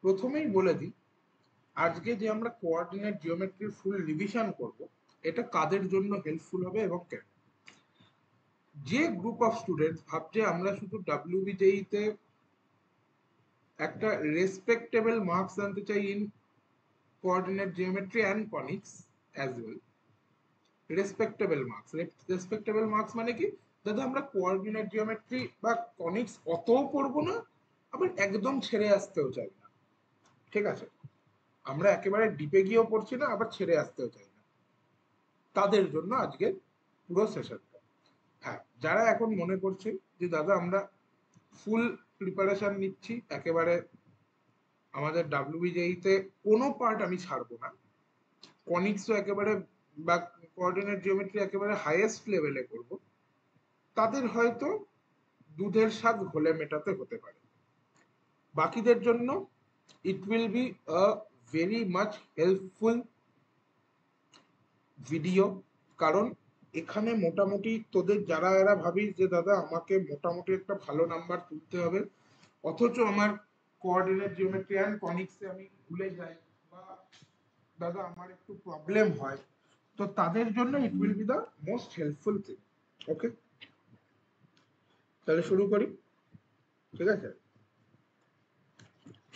প্রথমেই বলে দিই, আজকে যে আমরা কোঅর্ডিনেট জিওমেট্রির ফুল রিভিশন করব, এটা কাদের জন্য হেল্পফুল হবে এবং কেন। যে গ্রুপ অফ স্টুডেন্টস ভাবছে আমরা শুধু ডাব্লিউবিজেই তে একটা রেসপেক্টেবল মার্কস আনতে চাই in coordinate geometry and conics as well. Respectable marks মানে কি, দাদা আমরা কোঅর্ডিনেট জিওমেট্রি বা কনিক্স অতও পড়বো না, আবার একদম ছেড়ে আসতেও চাই না, ঠিক আছে? আমরা একেবারে ডিপে গিয়েও পড়ছি না, আবার ছেড়ে আসতেও চাই না। তাদের জন্য আজকে পুরো সেশনটা। হ্যাঁ, যারা এখন মনে করছে যে দাদা আমরা ফুল প্রিপারেশন নিচ্ছি, একেবারে আমাদের ডাব্লিউবিজেই তে কোনো পার্ট আমি ছাড়বো না, কনিক্সও একেবারে বা কোঅর্ডিনেট জিওমেট্রি একেবারে হাইয়েস্ট লেভেলে করব, তাদের হয়তো দুধের স্বাদ ঘোলে মেটাতে হতে পারে। বাকিদের জন্য it will be a very much helpful video. কারণ এখানে মোটামুটি তোদের যারা এরা ভাবিস যে দাদা আমাকে মোটামুটি একটা ভালো নাম্বার তুলতে হবে, অথচ আমার কোঅর্ডিনেট জিওমেট্রি অ্যান্ড কনিক্সে আমি ভুলে যাই, বা দাদা আমার একটু প্রবলেম হয়, তো তাদের জন্য it will be the most helpful thing. Okay, তাহলে শুরু করি, ঠিক আছে?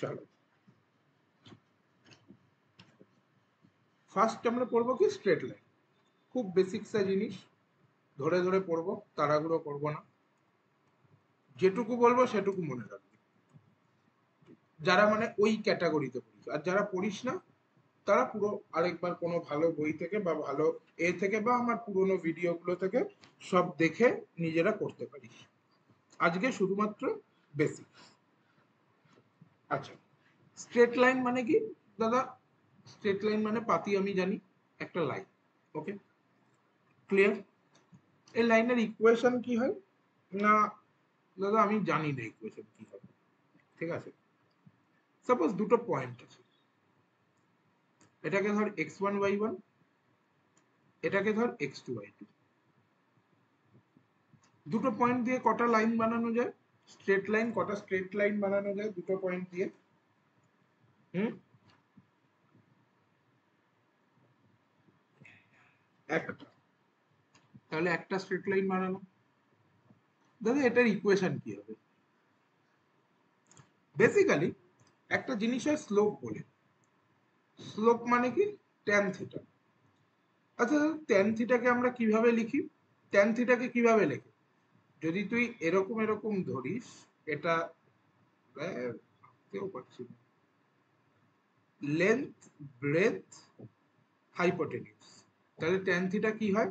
চলো, ফার্স্ট আমরা পড়বো কি স্ট্রেট লাইন। খুব বেসিক্সা জিনিস, ধরে ধরে পড়বো, তাড়াহুড়ো করবো না, যেটুকু বলবো সেটুকু মনে রাখবি, যারা মানে ওই ক্যাটাগরিতে পড়িস। আর যারা পড়িস না, তারা পুরো আরেকবার কোনো ভালো বই থেকে বা ভালো এ থেকে বা আমার পুরোনো ভিডিওগুলো থেকে সব দেখে নিজেরা করতে পারিস। আজকে শুধুমাত্র বেসিক। আচ্ছা, স্ট্রেট লাইন মানে কি দাদা? স্ট্রেট লাইন মানে পাতি আমি জানি, একটা লাইন। ওকে, ক্লিয়ার? এই লাইনের ইকুয়েশন কি হয় না দাদা আমি জানি না ইকুয়েশন কি হবে, ঠিক আছে? সাপোজ দুটো পয়েন্ট আছে, এটাকে ধর x1 y1, এটাকে ধর x2 y2। দুটো পয়েন্ট দিয়ে কটা লাইন বানানো যায়? স্ট্রেট লাইন কটা স্ট্রেট লাইন বানানো যায় দুটো পয়েন্ট দিয়ে? হুম, একটা। তাহলে একটা স্ট্রেট লাইন বানানো, দাদা এটার ইকুয়েশন কি হবে? বেসিক্যালি একটা জিনিস হয় স্লোপ বলে। স্লোপ মানে কি? Tan theta. আচ্ছা, ট্যান থিটাকে আমরা কিভাবে লিখি? ট্যান থিটাকে কিভাবে লিখি? যদি তুই এরকম এরকম ধরিস, এটা কেউ পাচ্ছি না, লেন্থ, ব্রেথ, হাইপোটেনিউস, তাহলে ট্যান থিটা কি হয়?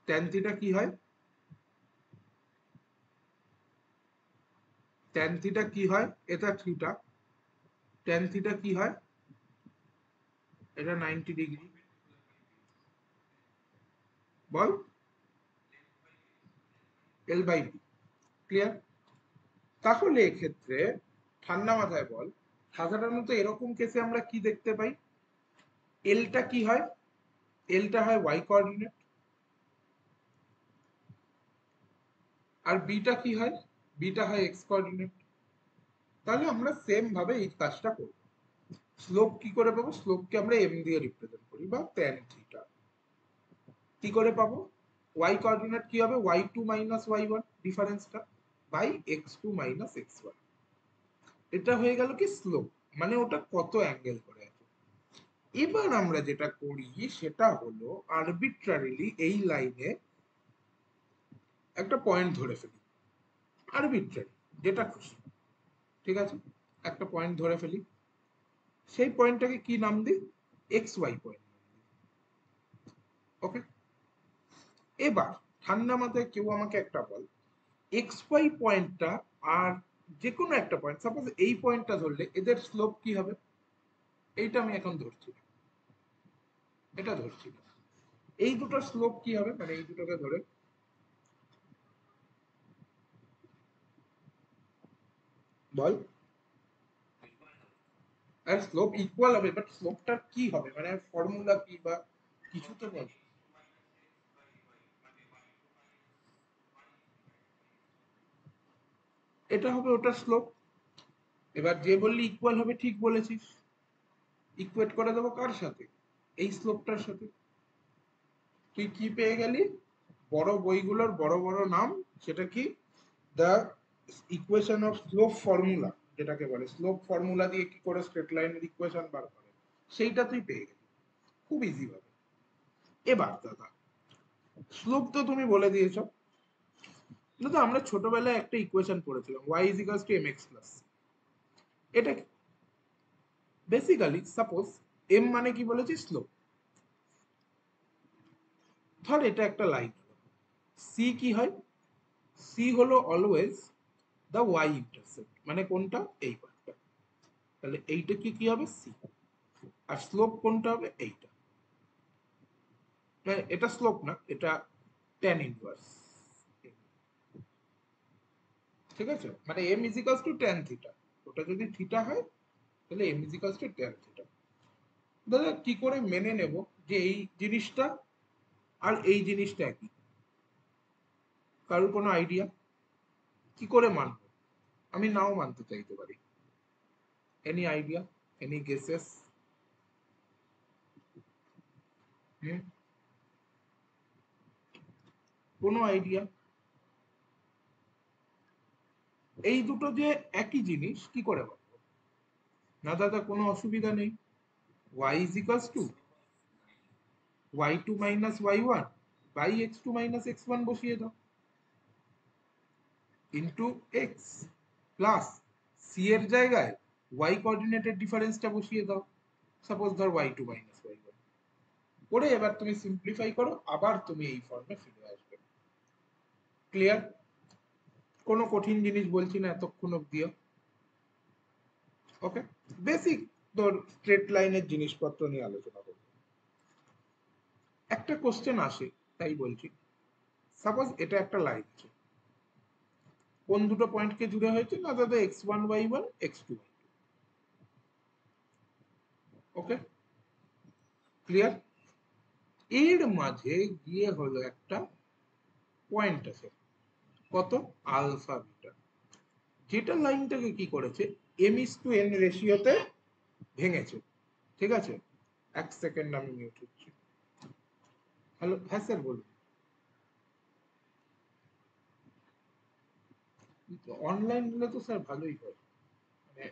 ট্যান থিটা কি হয়? ট্যান থিটা কি হয়? এটা থিটা। ট্যান থিটা কি হয়? এটা 90 ডিগ্রি। বল, এল বাই বি। ক্লিয়ার? তাহলে এক্ষেত্রে ঠান্ডা মাথায় বল, সাধারণত এরকম কেসে আমরা কি দেখতে পাই? এলটা কি হয়? এলটা হয় ওয়াই কোঅর্ডিনেট, আর বিটা কি হয়? বিটা হয় এক্স কোঅর্ডিনেট। তাহলে আমরা সেম ভাবে এই কাজটা করব। স্লোপ কি করে পাবো? স্লোপকে আমরা এম দিয়ে রিপ্রেজেন্ট করি, বা ট্যান থিটা। কি করে পাবো? ওয়াই কোঅর্ডিনেট কি হবে? y2 মাইনাস y1 ডিফারেন্সটা, বাই x2 মাইনাস x1। এটা হয়ে গেল কি স্লোপ, মানে ওটা কত অ্যাঙ্গেল করে আছে। এবার আমরা যেটা করি সেটা হলো আরবিট্রারিলি এই লাইনে একটা পয়েন্ট ধরে ফেলি, আরবিট্রারি, যেটা খুশি, ঠিক আছে? একটা পয়েন্ট ধরে ফেলি, সেই পয়েন্টটাকে কি নাম দিই? X Y point. ওকে, এবার ঠান্ডা মাথায় কেউ আমাকে একটা বল, এক্স ওয়াই পয়েন্টটা আর যে কোনো একটা পয়েন্ট, সাপোজ এই পয়েন্টটা ধরলে এদের স্লোপ কি হবে? এইটা আমি এখন ধরছি না, এটা ধরছি না, এই দুটোর স্লোপ কি হবে, মানে এই দুটোকে ধরে বল। আর স্লোপ ইকুয়াল হবে, বাট স্লোপটা কি হবে, মানে ফর্মুলা কি বা কিছু তো বল। এটা হবে ওটার স্লোপ। এবার যে বললি ইকুয়াল হবে, ঠিক বলেছিস, ইকুয়েট করে দেবো কার সাথে, এই স্লোপটার সাথে। তুই কি পেয়ে গেলি, বড় বইগুলোর বড় বড় নাম, সেটা কি, the equation of slope formula, যেটাকে বলে স্লোপ ফর্মুলা দিয়ে কি করে স্ট্রেট লাইনের ইকুয়েশন বার করে, সেইটা তুই পেয়ে গেলি খুব ইজি ভাবে। এবার দাদা স্লোপ তো তুমি বলে দিয়েছো, দাদা আমরা ছোটবেলায় একটা ইকুয়েশন পড়েছিলাম y is equals to mx plus, এটা বেসিক্যালি সাপোজ m মানে কি বলেছি, স্লোপ। ধর এটা একটা লাইন, সি কি হয়, সি হলো অলওয়েজ দ্য ওয়াই ইন্টারসেপ্ট, মানে কোনটা, এই পার্টটা, তাহলে এইটা কি কি হবে, সি। আর স্লোপ কোনটা হবে, এইটা, মানে এটা স্লোপ না, এটা ট্যান ইনভার্স, ঠিক আছে, মানে M is equals to tan theta, ওটা যদি থিটা হয় তাহলে M is equals to tan theta. দাদা কি করে মেনে নেব যে এই জিনিসটা আর এই জিনিসটা একই, কারোর কোনো আইডিয়া, কি করে মানবো, আমি নাও মানতে চাইতে পারি, এনি আইডিয়া, এনি গেসেস? হুম, কোনো আইডিয়া? এই দুটো যে একই জিনিস কি করে মানবো? না দাদা কোনো অসুবিধা নেই, y is equals to y2 minus y1 by x2 minus x1 বসিয়ে দাও ইন্টু x প্লাস c এর জায়গায় y কোঅর্ডিনেটের ডিফারেন্সটা বসিয়ে দাও, সাপোজ ধর y2 minus y1 করে, এবার তুমি সিম্পলিফাই করো, আবার তুমি এই ফর্মে ফিরে আসবে। ক্লিয়ার? কোনো কঠিন জিনিস বলছি না এতক্ষণ অব্দিও, ওকে, বেসিক তোর স্ট্রেট লাইনের জিনিসপত্র নিয়ে আলোচনা করবো। একটা কোশ্চেন আসে তাই বলছি, সাপোজ এটা একটা লাইন আছে, কোন দুটো পয়েন্টকে জুড়ে হয়েছে, না দাদা x1 y1 x2 y2, ওকে, ক্লিয়ার? এর মাঝে গিয়ে হলো একটা পয়েন্ট আছে, কত, আলফা বিটা, যেটা লাইনটাকে কি করেছে, এম ইস টু এন রেশিওতে ভেঙেছে, ঠিক আছে। এক সেকেন্ড আমি মিউট হচ্ছি। হ্যালো, হ্যাঁ স্যার বলুন। অনলাইন হলে তো স্যার ভালোই হয়, মানে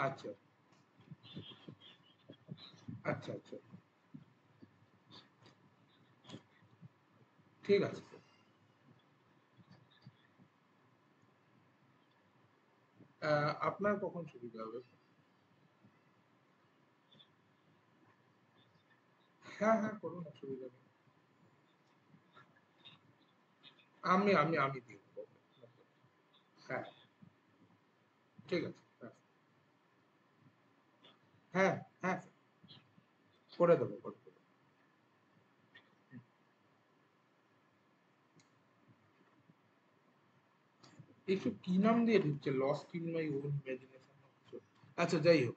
আচ্ছা আচ্ছা আচ্ছা, ঠিক আছে স্যার। আপনার কখন সুবিধা হবে? হ্যাঁ হ্যাঁ করুন, অসুবিধা নেই। আমি দিয়ে দেবো। হ্যাঁ, ঠিক আছে, হ্যাঁ হ্যাঁ হ্যাঁ, করে দেবো করে দেবো। এইসব কি নাম দিয়ে ঢুকছে, lost in my own imagination. আচ্ছা যাই হোক,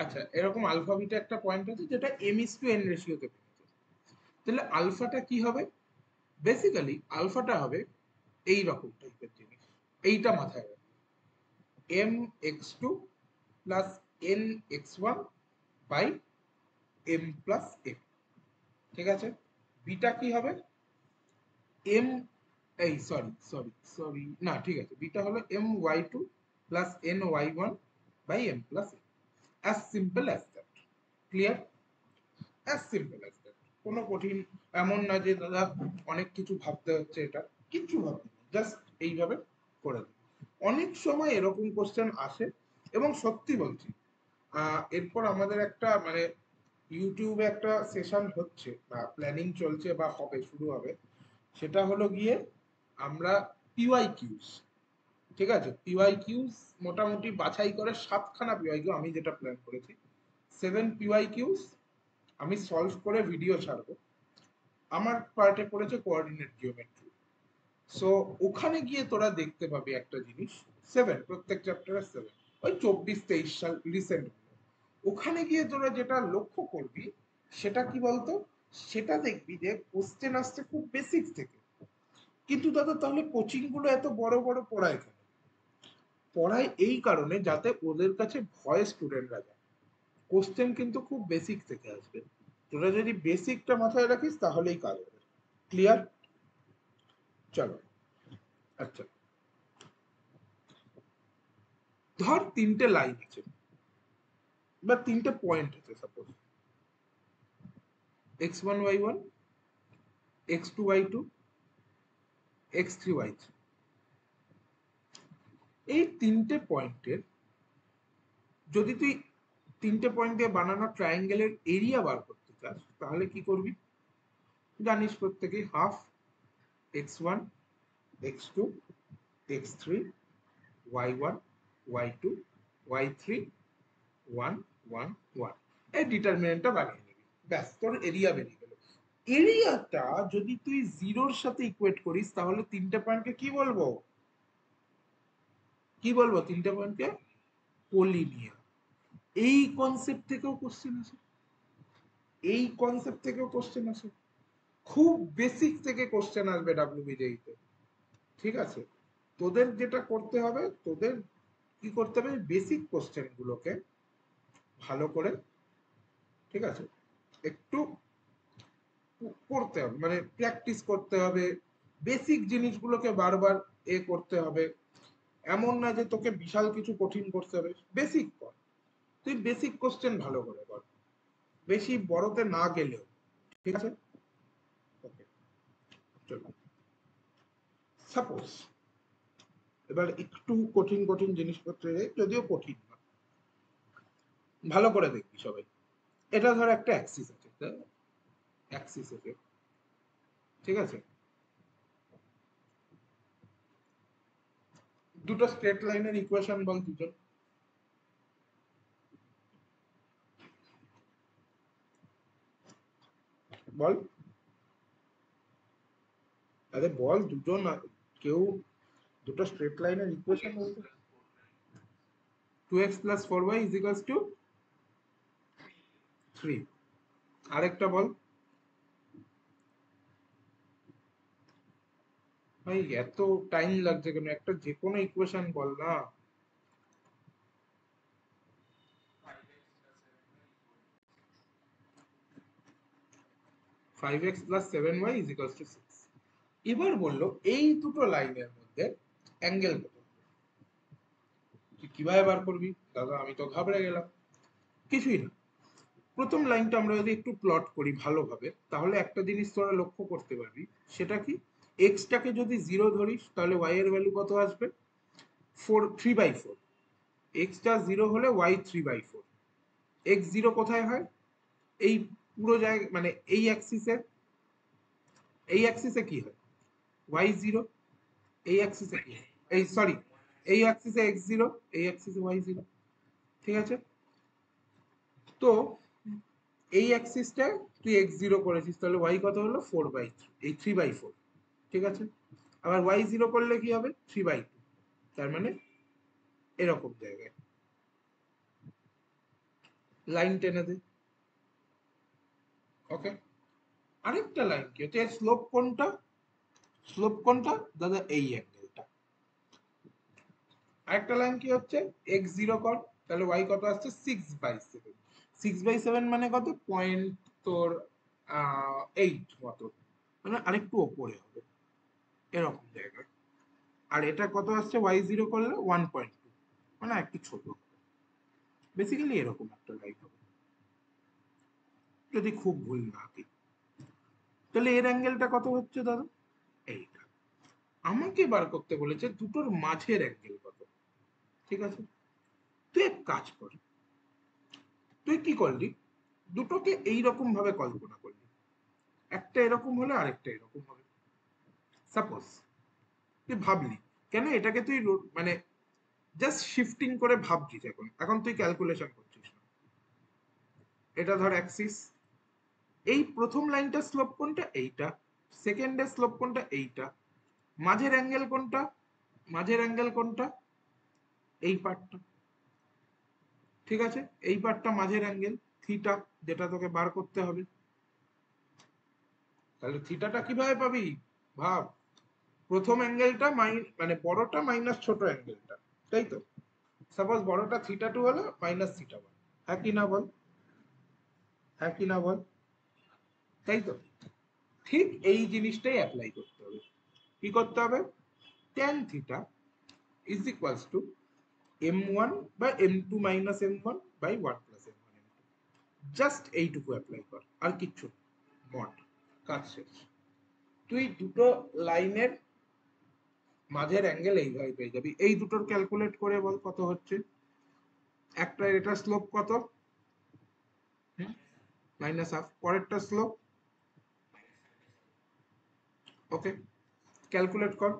আচ্ছা এরকম আলফা বিটা একটা পয়েন্ট আছে যেটা এম ইস টু এন রেশিওতে ভেঙেছে, তাহলে আলফাটা কি হবে, বেসিক্যালি আলফাটা হবে এই রকম টাইপের জিনিস, এইটা মাথায় রাখবে, M X two plus N X one by M plus M, ঠিক আছে। বিটা কি হবে, এম, এই সরি সরি সরি, না ঠিক আছে, বিটা হলো M Y two plus N Y one by M plus M, as simple as that. Clear? As simple as that, কোনো কঠিন এমন না যে দাদা অনেক কিছু ভাবতে হচ্ছে, এটা কিচ্ছু ভাবতে, জাস্ট এইভাবে করে দেবে। অনেক সময় এরকম কোশ্চেন আসে, এবং সত্যি বলছি, এরপর আমাদের একটা মানে ইউটিউবে একটা সেশন হচ্ছে বা প্ল্যানিং চলছে বা হবে, শুরু হবে, সেটা হলো গিয়ে আমরা পিওয়াই কিউজ, ঠিক আছে, পিওয়াই কিউজ মোটামুটি বাছাই করে 7খানা পিওয়াই কিউ, আমি যেটা প্ল্যান করেছি 7 পিওয়াই কিউজ আমি সলভ করে ভিডিও ছাড়বো। আমার পার্টে পড়েছে কোঅর্ডিনেট জিওমেট্রি, সো ওখানে গিয়ে তোরা দেখতে পাবি একটা জিনিস, 7, প্রত্যেক চ্যাপ্টারে 7, ওই 24-23 সাল রিসেন্ট, ওখানে গিয়ে তোরা যেটা লক্ষ্য করবি সেটা কি বলতো, সেটা দেখবি যে কোশ্চেন আসছে খুব বেসিক থেকে, কিন্তু দাদা তাহলে কোচিং গুলো এত বড় বড় পড়ায় কেন? পড়ায় এই কারণে যাতে ওদের কাছে ভয় স্টুডেন্টরা যায়। কোশ্চেন কিন্তু খুব বেসিক থেকে আসবে, তোরা যদি বেসিকটা মাথায় রাখিস তাহলেই কাজ হবে। ক্লিয়ার? চলো, আচ্ছা ধর তিনটে লাইন আছে বা তিনটে পয়েন্ট আছে, suppose x1 y1, x2 y2, x3 y3। এই তিনটে পয়েন্টের যদি তুই তিনটে পয়েন্ট দিয়ে বানানো ট্রায়াঙ্গেলের এরিয়া বার করতে চাস তাহলে কি করবি? জানিস প্রত্যেকেই half x1 x2 x3 y1 y2 y3 1 1 1, এই ডিটারমিনেন্টটা বানিয়ে নিবি, ব্যাস তোর এরিয়া বেরিয়ে গেল। এরিয়াটা যদি তুই জিরোর সাথে ইকুয়েট করিস তাহলে তিনটে পয়েন্টকে কি বলবো? কি বলবো তিনটে পয়েন্টকে? কোলিনিয়ার। এই কনসেপ্ট থেকেও কোশ্চেন আসে, এই কনসেপ্ট থেকেও কোশ্চেন আসে, খুব বেসিক থেকে কোশ্চেন আসবে ডাব্লিউবিজেই তে। ঠিক আছে, তোদের যেটা করতে হবে, তোদের কি করতে হবে, বেসিক কোশ্চেন গুলোকে ভালো করে, ঠিক আছে, একটু করতে হবে, মানে প্র্যাকটিস করতে হবে, বেসিক জিনিসগুলোকে বারবার করতে হবে। এমন না যে তোকে বিশাল কিছু কঠিন করতে হবে, বেসিক কর, তুই বেসিক কোশ্চেন ভালো করে কর, বেশি বড়তে না গেলেও। ঠিক আছে, ওকে চলো সাপোজ এবার একটু কঠিন কঠিন জিনিসপত্র, যদিও কঠিন না, ভালো করে দেখবি সবাই। এটা ধর একটা অ্যাক্সিস আছে, অ্যাক্সিস আছে, ঠিক আছে, দুটো স্ট্রেট লাইনের ইকুয়েশন বল দুজন। বল, আরে বল দুজন, কেউ দুটো স্ট্রেট লাইনের ইকুয়েশন বলতে। 2x plus 4y is equals to 3। আরেকটা বল ভাই, এত টাইম লাগছে কেন, একটা যে কোনো ইকুয়েশন বল না। 5x plus 7y is equals to 6। এবার বললো এই দুটো লাইনের মধ্যে অ্যাঙ্গেল কত, তুই কিভাবে বার করবি? দাদা আমি তো ঘাবড়ে গেলাম। কিছুই না, প্রথম লাইনটা আমরা যদি একটু প্লট করি ভালোভাবে তাহলে একটা জিনিস তোরা লক্ষ্য করতে পারবি, সেটা কি, এক্সটাকে যদি 0 ধরিস তাহলে y এর ভ্যালু কত আসবে? 3/4। এক্সটা 0 হলে y 3/4। এক্স 0 কোথায় হয়? এই পুরো জায়গা, মানে এই অ্যাক্সিসে কি হয়? y0। এই অ্যাক্সিসে কি হয়? এই সরি, এই অ্যাক্সিসে x0, এই অ্যাক্সিসে y0। ঠিক আছে, তো এই অ্যাক্সিসটা তুই x0 করেছিস তাহলে y কত হলো? 4/3, এই 3/4। ঠিক আছে, আবার y0 করলে কি হবে? 3/2। তার মানে এরকম জায়গায় লাইন টেনে দে। ওকে, আরেকটা লাইন কি হচ্ছে, স্লোপ কোনটা? স্লোপ কোনটা দাদা? এই অ্যাঙ্গেলটা। আরেকটা লাইন কি হচ্ছে, x0 কর, তাহলে y কত আসছে? 6/7। 6/7 মানে কত? পয়েন্ট তোর 8 মতো, মানে আরেকটু ওপরে হবে এরকম জায়গায়। আর এটা কত আসছে y0 করলে? 1.2, মানে একটু ছোট। বেসিক্যালি এরকম একটা লাইন হবে যদি খুব ভুল না কি। তাহলে এর অ্যাঙ্গেলটা কত হচ্ছে দাদা? এইটা। আমাকে বার করতে বলেছে দুটোর মাঝের অ্যাঙ্গেল কত। ঠিক আছে, তুই এক কাজ কর, তুই কি করলি, দুটোকে এইরকম ভাবে কল্পনা করলি, একটা এরকম হলে আরেকটা এরকম হবে। সাপোজ তুই ভাবলি, কেন এটাকে তুই মানে জাস্ট শিফটিং করে ভাবছিস, এখন এখন তুই ক্যালকুলেশন করছিস না। এটা ধর অ্যাক্সিস, এই প্রথম লাইনটার স্লোপ কোনটা? এইটা। সেকেন্ডের স্লোপ কোনটা? এইটা। মাঝের অ্যাঙ্গেল কোনটা? মাঝের অ্যাঙ্গেল কোনটা? এই পার্টটা। ঠিক আছে, এই পার্টটা মাঝের অ্যাঙ্গেল থিটা, যেটা তোকে বার করতে হবে। তাহলে থিটাটা কিভাবে পাবি? ভাব, প্রথম অ্যাঙ্গেলটা মানে বড়টা মাইনাস ছোট অ্যাঙ্গেলটা, তাই তো? সাপোজ বড়টা থিটা টু হলো মাইনাস থিটা ওয়ান, হ্যাঁ কি না বল, হ্যাঁ কি না বল, তাই তো? ঠিক এই জিনিসটাই অ্যাপ্লাই করতে হবে। কি করতে হবে? tan theta is equals to m1 বা m2 minus m1 by 1 plus m1 m2, just এইটুকু অ্যাপ্লাই কর, আর কিচ্ছু মড, কাজ শেষ। তুই দুটো লাইনের মাঝের অ্যাঙ্গেল এইভাবে পেয়ে যাবি। এই দুটোর ক্যালকুলেট করে বল কত হচ্ছে। একটা এটার স্লোপ কত? Minus half. পরেরটা স্লোপ ওকে, ক্যালকুলেট কর।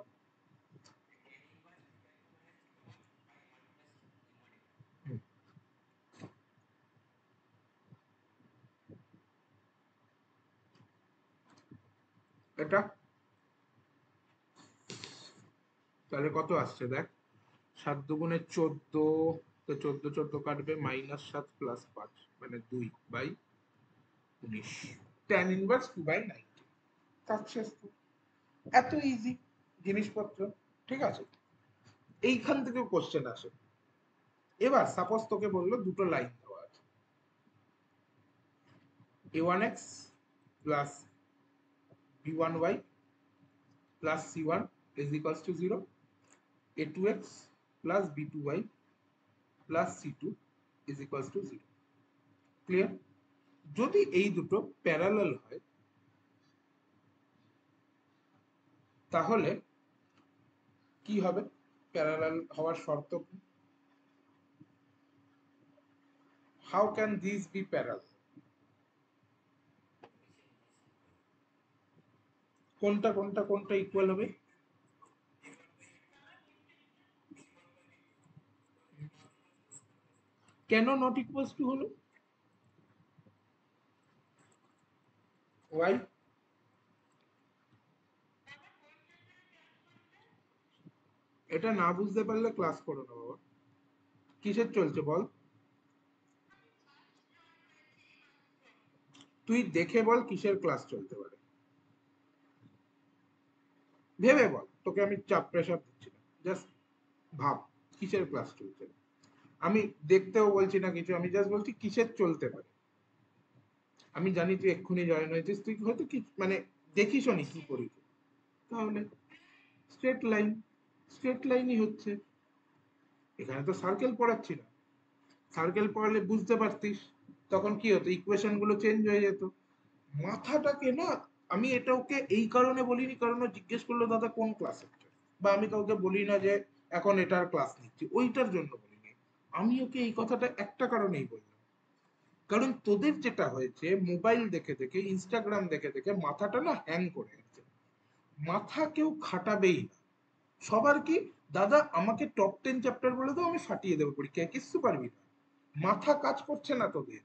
এটা তাহলে কত আসছে দেখ, 7 × 2 = 14, তো 14 কাটবে, -7 + 5 মানে 2/19, tan ইনভার্স 2/90। কাজ শেষ তো। এত ইজি জিনিসপত্র, ঠিক আছে? এইখান থেকে কোশ্চেন আসে। এবার সাপোজ তোকে বললো দুটো লাইন দেওয়া আছে, a1x plus b1y plus c1 is equals to 0, a2x plus b2y plus c2 is equals to 0। Clear? যদি এই দুটো প্যারালাল হয় তাহলে কি হবে? প্যারালাল হওয়ার শর্ত কি? How can this be parallel? কোনটা কোনটা কোনটা ইকুয়াল হবে? কেন নট ইকুয়ালস টু হলো? ওয়াই? এটা না বুঝতে পারলে ক্লাস করো না বাবা। কিসের চলছে বল? তুই দেখে বল কিসের ক্লাস চলতে পারে, ভেবে বল। তোকে আমি চাপ প্রেশার দিচ্ছি না, জাস্ট ভাব কিসের ক্লাস চলছে। আমি দেখতেও বলছি না কিছু, আমি জাস্ট বলছি কিসের চলতে পারে। আমি জানি তুই এক্ষুনি জয়েন হয়েছিস, তুই হয়তো কি মানে দেখিস নি কি করি, তাহলে স্ট্রেট লাইন, স্ট্রেট লাইনই হচ্ছে। এখানে তো সার্কেল পড়াচ্ছি না, সার্কেল পড়ালে বুঝতে পারতিস, তখন কি হতো, ইকুয়েশন গুলো চেঞ্জ হয়ে যেত। মাথাটাকে না, আমি এটা ওকে এই কারণে বলিনি কারণ ও জিজ্ঞেস করলো দাদা কোন ক্লাস হচ্ছে, বা আমি কাউকে বলি না যে এখন এটার ক্লাস নিচ্ছি, ওইটার জন্য বলিনি। আমি ওকে এই কথাটা একটা কারণেই বললাম, কারণ তোদের যেটা হয়েছে মোবাইল দেখে দেখে, ইনস্টাগ্রাম দেখে দেখে মাথাটা না হ্যাং করে গেছে। মাথা কেউ খাটাবেই না। সবার কি, দাদা আমাকে টপ 10 চ্যাপ্টার বলে দাও, আমি ফাটিয়ে দেবো পরীক্ষায়, কিচ্ছু পারবি না। মাথা কাজ করছে না তোদের।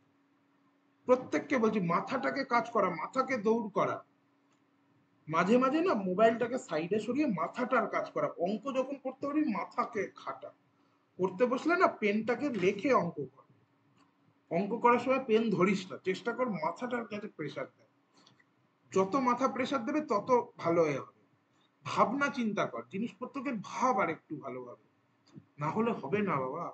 প্রত্যেককে বলছি মাথাটাকে কাজ করা, মাথাকে দৌড় করা। মাঝে মাঝে না মোবাইলটাকে সাইডে সরিয়ে মাথাটার কাজ করা। অঙ্ক যখন করতে পারবি মাথাকে খাটা। করতে বসলে না পেনটাকে লেখে অঙ্ক কর। অঙ্ক করার সময় পেন ধরিস না, চেষ্টা কর মাথাটার কাছে প্রেসার দেয়। যত মাথা প্রেসার দেবে তত ভালো হয়ে হবে। ভাবনা চিন্তা কর, জিনিসপত্রকে ভাব আর একটু ভালোভাবে, না হলে হবে না বাবা।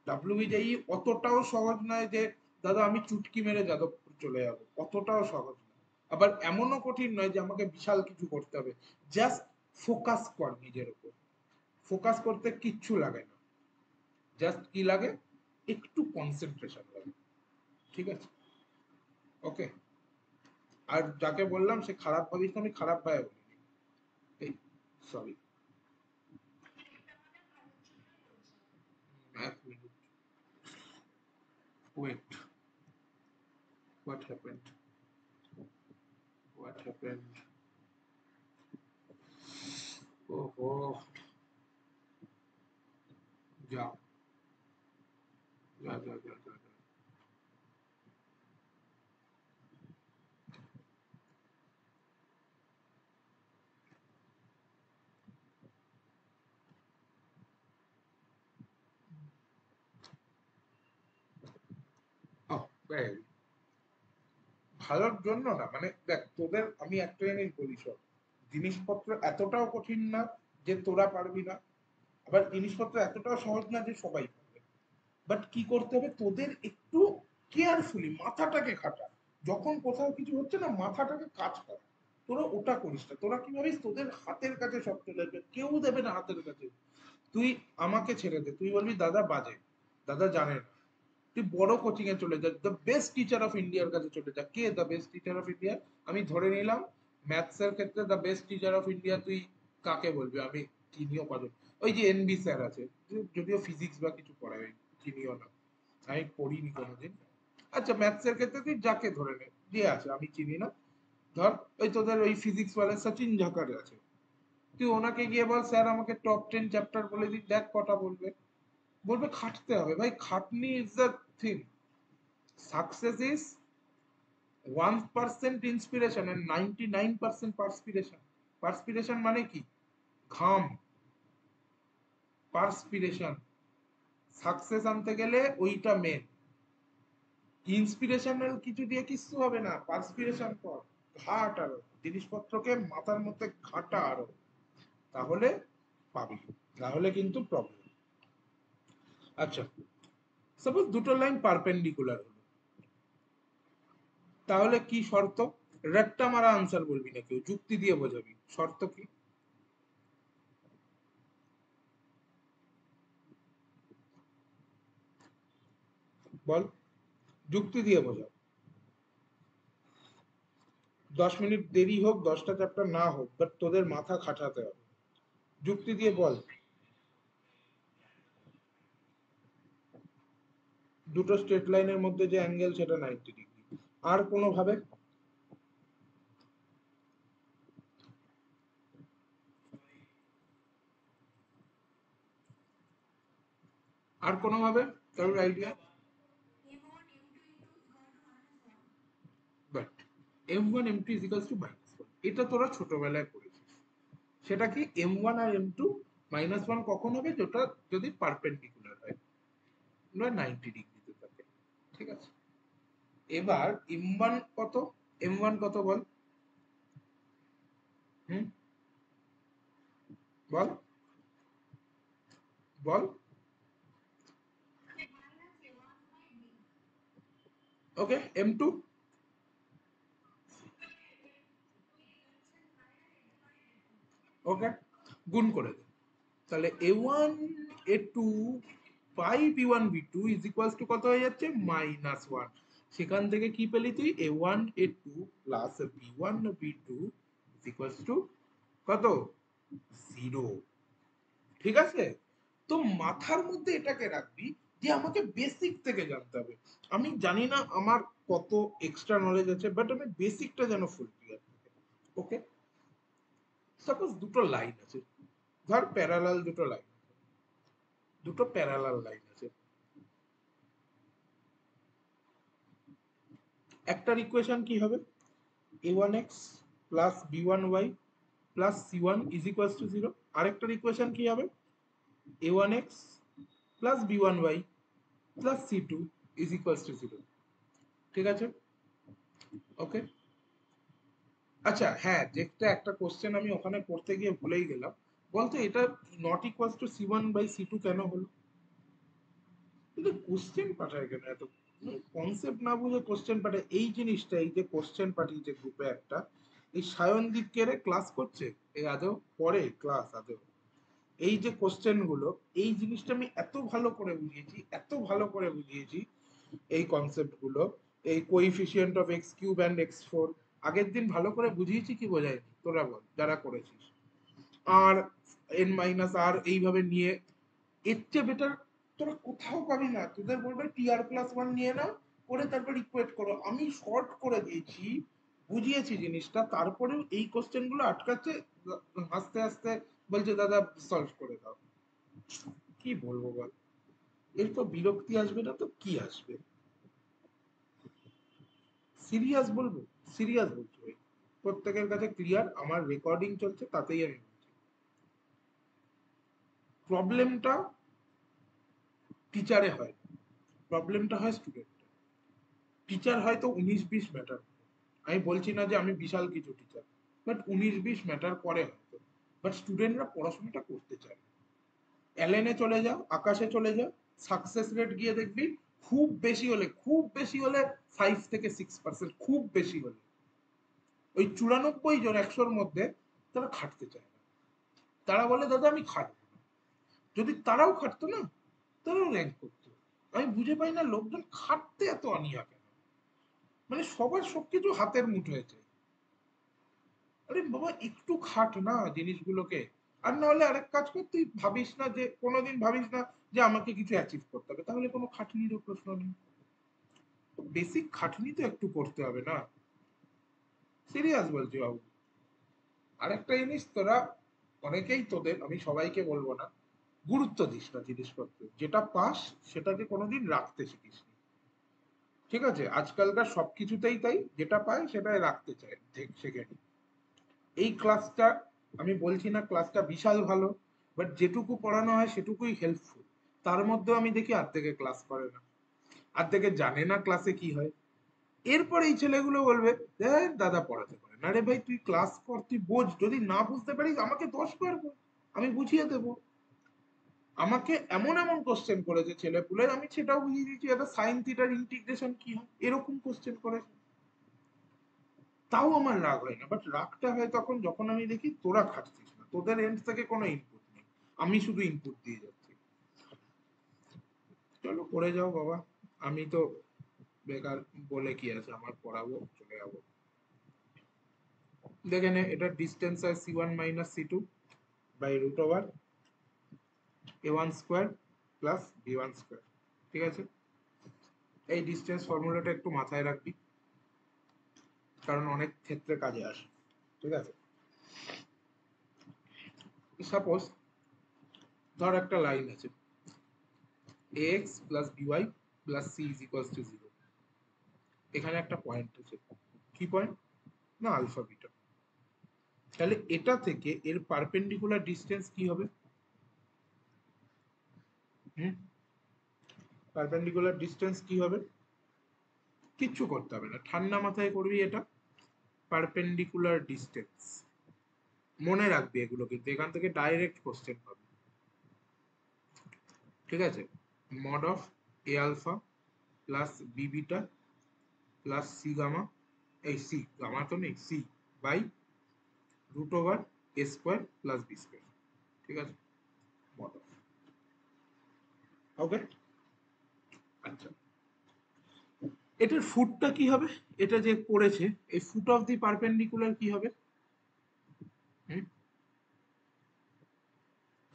ডাব্লিউবিজেই অতটাও সহজ নয় যে দাদা আমি চুটকি মেরে যাদবপুর চলে যাবো, অতটাও সহজ নয়। আবার এমনও কঠিন নয় যে আমাকে বিশাল কিছু করতে হবে। জাস্ট ফোকাস কর নিজের উপর। ফোকাস করতে কিচ্ছু লাগে না, জাস্ট কি লাগে, একটু কনসেন্ট্রেশন লাগে। ঠিক আছে? ওকে। আর যাকে বললাম সে খারাপ ভাবিস, আমি খারাপ ভাবে বলিনি। এই সরি, এক minute, wait, what happened, what happened, ওহো, যা যা যা যা যা যা। Oh, very good. ভালোর জন্য না, মানে দেখ তোদের আমি একটা জিনিস বলি, সব জিনিসপত্র এতটাও কঠিন না যে তোরা পারবি না, আবার জিনিসপত্র এতটাও সহজ না যে সবাই পাবে, বাট কি করতে হবে তোদের একটু কেয়ারফুলি মাথাটাকে খাটা, যখন কোথাও কিছু হচ্ছে না মাথাটাকে কাজ কর, তোরা ওটা করিস না। তোরা কি ভাবিস তোদের হাতের কাছে সব চলে আসবে, কেউ দেবে না হাতের কাছে। তুই আমাকে ছেড়ে দে, তুই বলবি দাদা বাজে, দাদা জানে না, তুই বড় কোচিং এ চলে যা, দ্য বেস্ট টিচার অফ ইন্ডিয়ার কাছে চলে যা। কে the best teacher of India? আমি ধরে নিলাম ম্যাথস এর ক্ষেত্রে the best teacher of India তুই কাকে বলবি? আমি চিনিও কজন, ওই যে এনবি স্যার আছে, যদিও ফিজিক্স বা কিছু পড়ায়, চিনিও না, আমি পড়িনি কোনোদিন। আচ্ছা ম্যাথস এর ক্ষেত্রে তুই যাকে ধরে নে, যে আছে আমি চিনি না, ধর ওই তোদের ওই ফিজিক্স ওয়ালা সচিন ঝাকার আছে, তুই ওনাকে গিয়ে বল স্যার আমাকে টপ 10 চ্যাপ্টার বলে দিন, দেখ কটা বলবে। বলবে খাটতে হবে ভাই, খাটনি is the thing. Success is 1% inspiration and 99% perspiration. Perspiration মানে কি? ঘাম, পার্সপিরেশন। সাকসেস আনতে গেলে ওইটা মেন। ইন্সপিরেশনাল কিছু দিয়ে কিছু হবে না, পার্সপিরেশন কর, ঘাট আরো জিনিসপত্রকে মাথার মধ্যে ঘাটা আরো, তাহলে পাবি, তাহলে কিন্তু প্রবলেম। আচ্ছা সাপোজ দুটো লাইন পারপেন্ডিকুলার হলো, তাহলে কি শর্ত? রাট্টা মারা আনসার বলবি না, কেউ যুক্তি দিয়ে বোঝাবি। শর্ত কি বল, যুক্তি দিয়ে বোঝাও। 10 মিনিট দেরি হোক, 10টা চ্যাপ্টার না হোক, বাট তোদের মাথা খাটাতে হবে, যুক্তি দিয়ে বল। দুটো স্ট্রেট লাইনের মধ্যে যে অ্যাঙ্গেল সেটা 90 ডিগ্রি, আর কোনো ভাবে? আর কোনো ভাবে কারোর আইডিয়া? বাট m1 m2 = -1, এটা তোরা ছোটবেলায় পড়েছিস। সেটা কি m1 আর m2 -1 কখন হবে? যেটা যদি পারপেন্ডিকুলার হয়, 90 ডিগ্রিতে থাকে, ঠিক আছে। এবার m1 কত, m1 কত বল, হুম বল, বল। ওকে m2, ওকে গুণ করে দে, তাহলে a1 a2 by b1 b2 is equals two কত হয়ে যাচ্ছে? -1। সেখান থেকে কি পেলি তুই? a1 a2 plus b1 b2 is equals two কত? 0। ঠিক আছে, তো মাথার মধ্যে এটাকে রাখবি যে আমাকে বেসিক থেকে জানতে হবে। আমি জানি না আমার কত এক্সট্রা নলেজ আছে, বাট আমি বেসিকটা যেন ফুল ক্লিয়ার থাকে। ওকে, সাপোজ দুটো লাইন আছে, ধর প্যারালাল দুটো লাইন, দুটো প্যারালাল লাইন আছে। একটার ইকুয়েশন কি হবে? a1x plus b1y plus c1 is equals to 0। আরেকটার ইকুয়েশন কি হবে? a1x plus b1y plus c2 is equals to 0। ঠিক আছে, ওকে। আচ্ছা হ্যাঁ, যেটা একটা কোশ্চেন আমি ওখানে করতে গিয়ে ভুলেই গেলাম, বলতো এটা নট ইকুয়ালস টু c1/c2 কেন হলো? কিন্তু কোশ্চেন পাঠায় কেন এত, কনসেপ্ট না বুঝে কোশ্চেন পাঠায় এই জিনিসটা। এই যে কোশ্চেন পাঠিয়েছে গ্রুপে একটা, এই সায়নদীপ কে রে ক্লাস করছে, এই আদৌ পড়ে ক্লাস আদৌ? এই যে কোশ্চেন গুলো, এই জিনিসটা আমি এত ভালো করে বুঝিয়েছি, এত ভালো করে বুঝিয়েছি এই কনসেপ্ট গুলো, এই coefficient of x³ and x4 আগের দিন ভালো করে বুঝিয়েছি কি বোঝায়নি? তোরা বল যারা করেছিস। আর n - r এইভাবে নিয়ে, এর চেয়ে বেটার তোরা কোথাও পাবি না। তোদের বলবে tr+1 নিয়ে নাও, করে তারপর ইকুয়েট করো। আমি শর্ট করে দিয়েছি, বুঝিয়েছি জিনিসটা, তারপরেও এই কোশ্চেন গুলো আটকাচ্ছে, হাসতে হাসতে বলছে দাদা সলভ করে দাও। কি বলবো বল, এরপর বিরক্তি আসবে না তো কি আসবে? সিরিয়াস বলবো, সিরিয়াস বলছি ভাই, প্রত্যেকের কাছে ক্লিয়ার, আমার রেকর্ডিং চলছে তাতেই আমি বলছি। প্রবলেমটা টিচারে হয়, প্রবলেমটা হয় স্টুডেন্ট। টিচার হয়তো 19-20 ম্যাটার, আমি বলছি না যে আমি বিশাল কিছু টিচার, বাট 19-20 ম্যাটার করে হয়তো, বাট স্টুডেন্টরা পড়াশোনাটা করতে চায়। এলএনএ চলে যাও, আকাশে চলে যাও, সাকসেস রেট গিয়ে দেখবি খুব বেশি হলে 5 থেকে 6%, খুব বেশি হলে। ওই 94 জন 100-র মধ্যে তারা খাটতে চায় না, তারা বলে দাদা আমি খাটবো না। যদি তারাও খাটতো না, তারাও র্যাঙ্ক করতো। আমি বুঝে পাই না লোকজন খাটতে এত অনীহা কেন, মানে সবার সবকিছু হাতের মুঠোয় চাই। আরে বাবা একটু খাট না জিনিসগুলোকে। আর না হলে আরেক কাজ কর, তুই ভাবিস না যে কোনোদিন ভাবিস না যে আমাকে কিছু অ্যাচিভ করতে হবে, তাহলে কোনো খাটনিরও প্রশ্ন নেই। বেসিক খাটনি তো একটু করতে হবে না, সিরিয়াস বলছি বাবু। আরেকটা জিনিস, তোরা অনেকেই, তোদের আমি সবাইকে বলবো না, গুরুত্ব দিস না জিনিসপত্র, যেটা পাস সেটাকে কোনোদিন রাখতে শিখিস নি। ঠিক আছে, আজকালকার সবকিছুতেই তাই, যেটা পাই সেটাই রাখতে চায়, শেখে নি। এই ক্লাসটা, আমি বলছি না ক্লাসটা বিশাল ভালো, বাট যেটুকু পড়ানো হয় সেটুকুই হেল্পফুল। তার মধ্যেও আমি দেখি আর্ধেকে ক্লাস করে না, আর্ধেকে জানে না ক্লাসে কি হয়। এরপর এই ছেলেগুলো বলবে দাদা পড়াতে পারে না। আরে ভাই তুই ক্লাস কর, তুই বোঝ, যদি না বুঝতে পারিস আমাকে 10 বার বল, আমি বুঝিয়ে দেবো। আমাকে এমন এমন কোশ্চেন করেছে ছেলে পুলে, আমি সেটাও বুঝিয়ে দিয়েছি, এটা সাইন থিটার ইন্টিগ্রেশন কি হয়, এরকম কোশ্চেন করেছে। তাও আমার রাগ হয় না, বাট রাগটা হয় তখন যখন আমি দেখি তোরা খাটছিস না, তোদের এন্ড থেকে কোনো ইনপুট নেই, আমি শুধু ইনপুট দিয়ে যাচ্ছি। চলো করে যাও বাবা, আমি তো বেকার বলে কি আছে, আমার পড়াবো, চলে যাবো। দেখে নে, এটা ডিস্টেন্স হয় c1 minus c2 by root over a1 square plus b1 square. ঠিক আছে, এই ডিস্টেন্স ফর্মুলাটা একটু মাথায় রাখবি, কারণ অনেক ক্ষেত্রে কাজে আসে। ঠিক আছে, সাপোজ ধর একটা লাইন আছে ax plus by plus c is equals to 0। এখানে একটা পয়েন্ট আছে, কি পয়েন্ট না, আলফা বিটা। তাহলে এটা থেকে এর পারপেন্ডিকুলার ডিসটেন্স কি হবে? হুম, পারপেন্ডিকুলার ডিসটেন্স কি হবে? কিচ্ছু করতে হবে না, ঠান্ডা মাথায় করবি এটা, পারপেন্ডিকুলার ডিসটেন্স। মনে রাখবি এগুলো, কিন্তু এখান থেকে ডাইরেক্ট কোশ্চেন পাবি। ঠিক আছে, mod of A alpha plus B beta plus C gamma, এই সি গামা তো নেই, C by root over A square plus B square. ঠিক আছে, মড অফ। ওকে, আচ্ছা এটার ফুটটা কি হবে? এটা যে পড়েছে, এই ফুট অফ দি পারপেন্ডিকুলার কি হবে?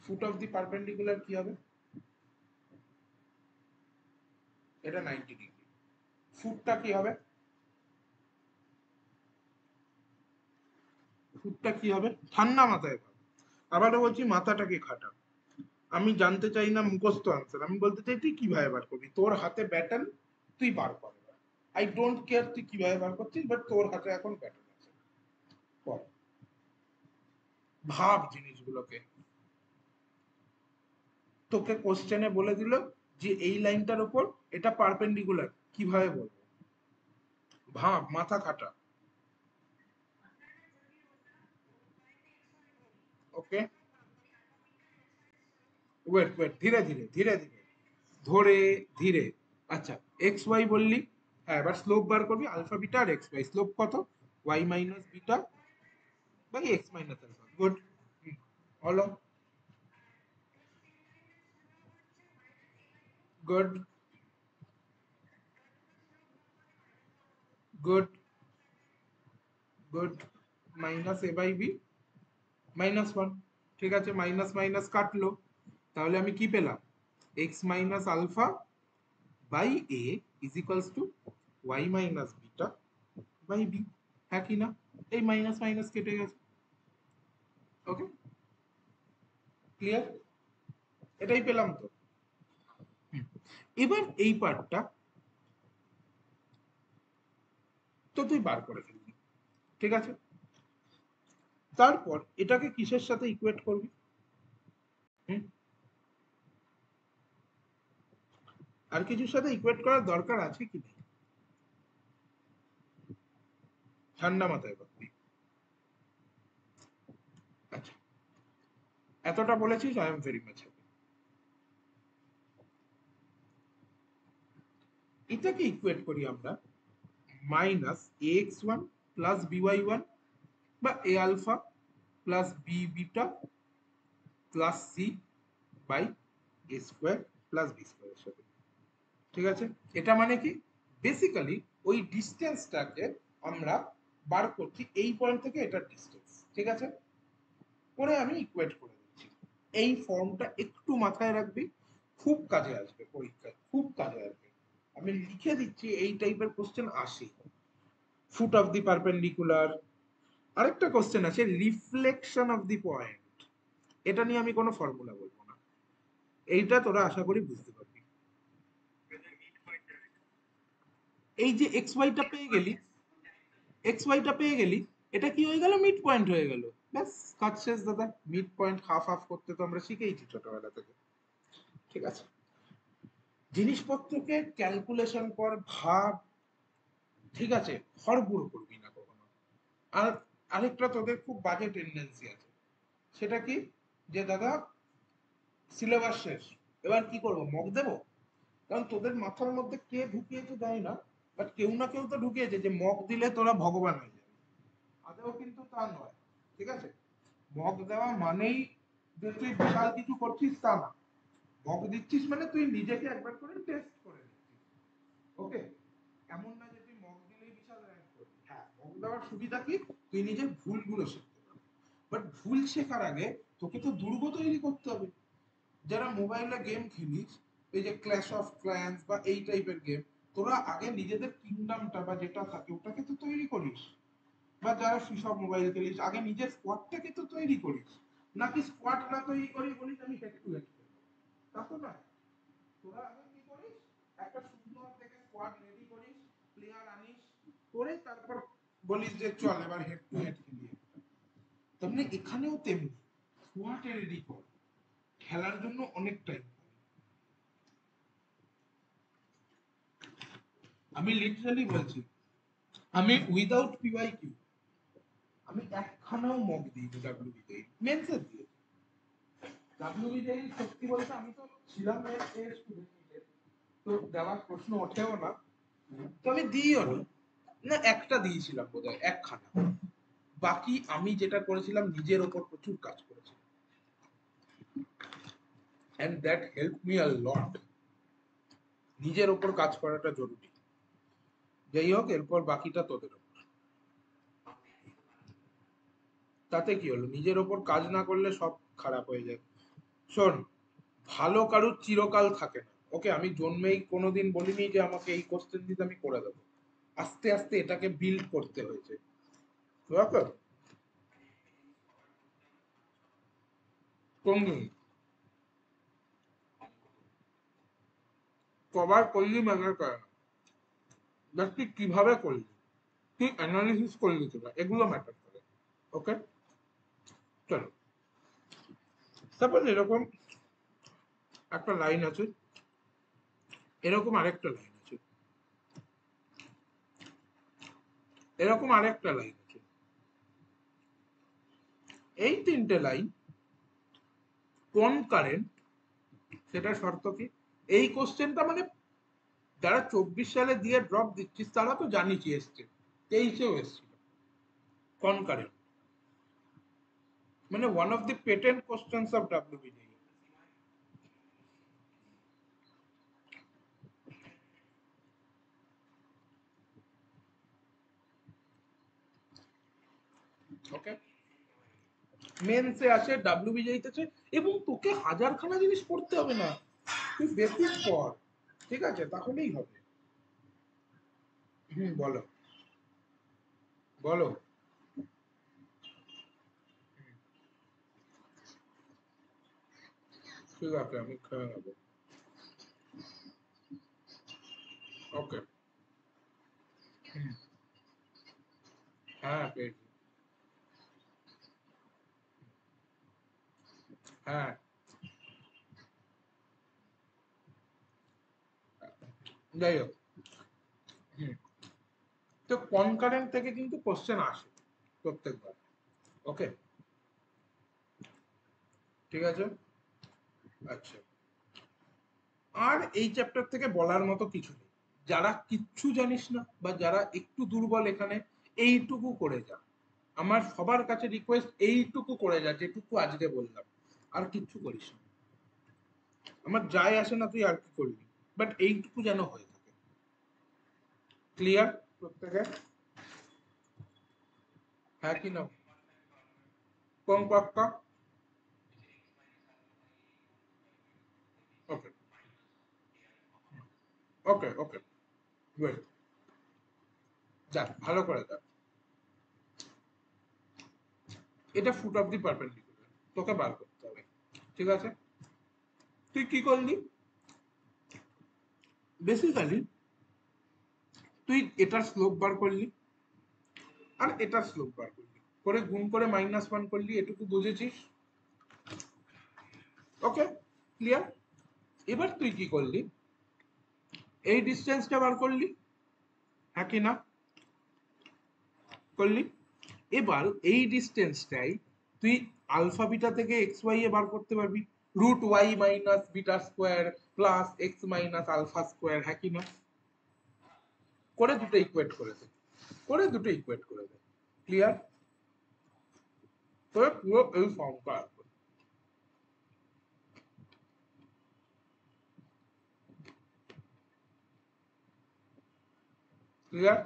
ফুট অফ দি পারপেন্ডিকুলার কি হবে? এটা 90 ডিগ্রি। ফুটটা কি হবে? ফুটটা কি হবে ঠান্ডা মাথায় ভাব। আবারও বলছি মাথাটাকে খাটা। আমি জানতে চাই না মুখস্থ আনসার, আমি বলতে চাই তুই কিভাবে বার করবি, তোর হাতে ব্যাটন, তুই বার কর। আই ডোন্ট কেয়ার তুই কিভাবে বার করছিস, বাট তোর হাতে এখন ব্যাটন আছে, কর। ভাব জিনিসগুলোকে। তোকে কোশ্চেনে বলে দিল যে এই লাইনটার উপর এটা পারপেন্ডিকুলার, কিভাবে বলবো? ভাব, মাথা খাটা। ওকে, ওয়েট ওয়েট, ধীরে ধীরে ধীরে ধীরে, ধরে ধীরে। আচ্ছা, এক্স ওয়াই বললি, হ্যাঁ এবার স্লোপ বার করবি, আলফা বিটা আর এক্স ওয়াই, স্লোপ কত? Y minus beta by x minus alpha. Good, হলো, good, good, good. Minus a by b minus one. ঠিক আছে, মাইনাস মাইনাস কাটলো, তাহলে আমি কি পেলাম? X minus alpha by a is equals to y minus beta by b. হ্যাঁ কি না? এই মাইনাস মাইনাস কেটে গেছে। Okay, clear? এটাই পেলাম তো। এবার এই পার্টটা তো তুই বার করে ফেলবি। ঠিক আছে, তারপর এটাকে কিসের সাথে ইকুয়েট করবি? হুম, আর কিছুর সাথে ইকুয়েট করার দরকার আছে কি নেই? ঠান্ডা মাথায় ভাববি। আচ্ছা, এতটা বলেছিস, I am very much happy. এটাকে ইকুয়েট করি আমরা মাইনাস ax1 প্লাস by1 বা a alpha plus b beta plus c by a square plus b স্কোয়ারের সাথে। ঠিক আছে, এটা মানে কি বেসিক্যালি ওই ডিস্টেন্সটাকে আমরা বার করছি, এই পয়েন্ট থেকে এটার ডিস্টেন্স। ঠিক আছে, করে আমি ইকুয়েট করে দিচ্ছি। এই ফর্মটা একটু মাথায় রাখবি, খুব কাজে আসবে পরীক্ষায়, খুব কাজে আসবে। আমি লিখে দিচ্ছি, এই টাইপের কোশ্চেন আসে। ফুট অফ দি পারপেন্ডিকুলার, আরেকটা কোশ্চেন আছে রিফ্লেকশন অফ দি পয়েন্ট। এটা নিয়ে আমি কোনো ফর্মুলা বলবো না, এইটা তোরা আশা করি বুঝতে পারবি। এই যে এক্স ওয়াইটা পেয়ে গেলি, এক্স ওয়াইটা পেয়ে গেলি, এটা কি হয়ে গেল, মিড পয়েন্ট হয়ে গেল। ব্যাস, কাজ শেষ দাদা। মিড পয়েন্ট হাফ হাফ করতে তো আমরা শিখেইছি ছোটবেলা থেকে। ঠিক আছে, জিনিসপত্রকে ক্যালকুলেশন কর, ভাব। ঠিক আছে, হড়বড় করবি না কখনো। আর আরেকটা তোদের খুব বাজে টেন্ডেন্সি আছে, সেটা কি, যে দাদা সিলেবাস শেষ, এবার কি করব, মক দেবো। কারণ তোদের মাথার মধ্যে কে ঢুকিয়েছে জানি না, বাট কেউ না কেউ তো ঢুকিয়েছে যে মক দিলে তোরা ভগবান হয়ে যাবে। আদৌ কিন্তু তা নয়। ঠিক আছে, মক দেওয়া মানেই যে তুই বিশাল কিছু করছিস তা না। মক দিচ্ছিস মানে তুই নিজেকে একবার করে টেস্ট করে নিচ্ছিস। ওকে, এমন না যে তুই মক দিলেই বিশাল র্যাঙ্ক করবি। হ্যাঁ, মক দেওয়ার সুবিধা কি, তুই নিজের ভুলগুলো শিখতে পারবি। বাট ভুল শেখার আগে তোকে তো দুর্গ তৈরি করতে হবে। যারা মোবাইলে গেম খেলিস, এই যে ক্ল্যাশ অফ ক্ল্যান্স বা এই টাইপের গেম, তোরা আগে নিজেদের কিংডমটা বা যেটা থাকে ওটাকে তো তৈরি করিস। বা যারা সেসব মোবাইল খেলিস, আগে নিজের স্কোয়াডটাকে তো তৈরি করিস। নাকি স্কোয়াড না তৈরি করি বলিস আমি হেড টু হেড খেলবো, তা তো না। তোরা আগে কি করিস, একটা সুন্দর থেকে স্কোয়াড রেডি করিস, প্লেয়ার আনিস, করে তারপর বলিস যে চল এবার হেড টু হেড খেলি। তেমনি এখানেও তেমনি স্কোয়াড রেডি কর, খেলার জন্য অনেক টাইম। আমি লিটারালি বলছি, আমি উইদাউট পিওয়াই কিউ আমি একখানাও মক দিই ডাব্লিউবিতে, মেন্সের দিয়ে। ডাব্লিউবিতে সত্যি বলতে আমি তো ছিলাম এর স্টুডেন্ট, তো দেওয়ার প্রশ্ন ওঠেও না, তো আমি দিইও না। না, একটা দিয়েছিলাম বোধহয়, একখানা। বাকি আমি যেটা করেছিলাম, নিজের ওপর প্রচুর কাজ করেছিলাম, and that help me a lot. নিজের ওপর কাজ করাটা জরুরি। যাই হোক, এরপর বাকিটা তোদের ওপর। তাতে কি হলো, নিজের ওপর কাজ না করলে সব খারাপ হয়ে যায়। শোন, ভালো কারুর চিরকাল থাকে না। ওকে, আমি জন্মেই কোনোদিন বলিনি যে আমাকে এই কোশ্চেন দিতে আমি করে দেবো। আস্তে আস্তে এটাকে বিল্ড করতে হয়েছে। কোন জিনিস কভার করলি ম্যাটার করে না, জাস্ট তুই কিভাবে করলি, তুই অ্যানালিসিস করলি কিনা, এগুলো ম্যাটার করে। ওকে, চলো। তারপর এরকম একটা লাইন আছে, এরকম আরেকটা লাইন আছে, এরকম আরেকটা লাইন আছে, এই তিনটে লাইন কনকারেন্ট। সেটা শর্ত কি, এই কোশ্চেনটা মানে যারা 24 সালে দিয়ে ড্রপ দিচ্ছিস তারা তো জানিসই এসছে, 23-এও এসছিল কনকারেন্ট, মানে one of the patent questions of WBD. Okay, মেন্সে আছে, ডাব্লিউবিজেতে আছে, এবং তোকে হাজারখানা জিনিস পড়তে হবে না, তুই বেসিক পড়। ঠিক আছে, তাহলেই হবে। হুম, বলো বলো। ঠিক আছে, আমি খেয়ে নেবো। ওকে। হ্যাঁ, পেয়েছি। হ্যাঁ, যাই হোক। হুম, তো কনকারেন্ট থেকে কিন্তু কোশ্চেন আসে প্রত্যেকবার। ওকে, ঠিক আছে। আচ্ছা, আর এই চ্যাপ্টার থেকে বলার মতো কিছু নেই। যারা কিচ্ছু জানিস না বা যারা একটু দুর্বল এখানে, এইটুকু করে যা। আমার সবার কাছে রিকোয়েস্ট, এইটুকু করে যা যেটুকু আজকে বললাম, আর কিচ্ছু করিস না। আমার যায় আসে না তুই আর কি করবি, বাট এইটুকু যেন হয়ে থাকে। ক্লিয়ার প্রত্যেকে? হ্যাঁ কি না? কোন পাক্কা? ওকে ওকে ওকে, গুড। দেখ ভালো করে দেখ, এটা ফুট অফ দি পারপেন্ডিকুলার, তোকে বার করতে হবে। ঠিক আছে, তুই কি করলি? বেসিক্যালি তুই এটার স্লোপ বার করলি আর এটার স্লোপ বার করলি, করে গুণ করে -1 করলি, এটুকু বুঝেছিস? ওকে, ক্লিয়ার? এবার তুই কি করলি? এই ডিস্টেন্সটা বার করলি, হ্যাঁ কি না? করলি। এবার এই ডিস্টেন্সটাই তুই আলফা বিটা থেকে এক্স ওয়াই এ বার করতে পারবি, √y minus beta square plus X minus alpha square, হ্যাঁ কি না? করে দুটো ইকুয়েট করে দে, করে দুটো ইকুয়েট করে দে। ক্লিয়ার? করে পুরো এই ফর্মটা আসবে। ক্লিয়ার?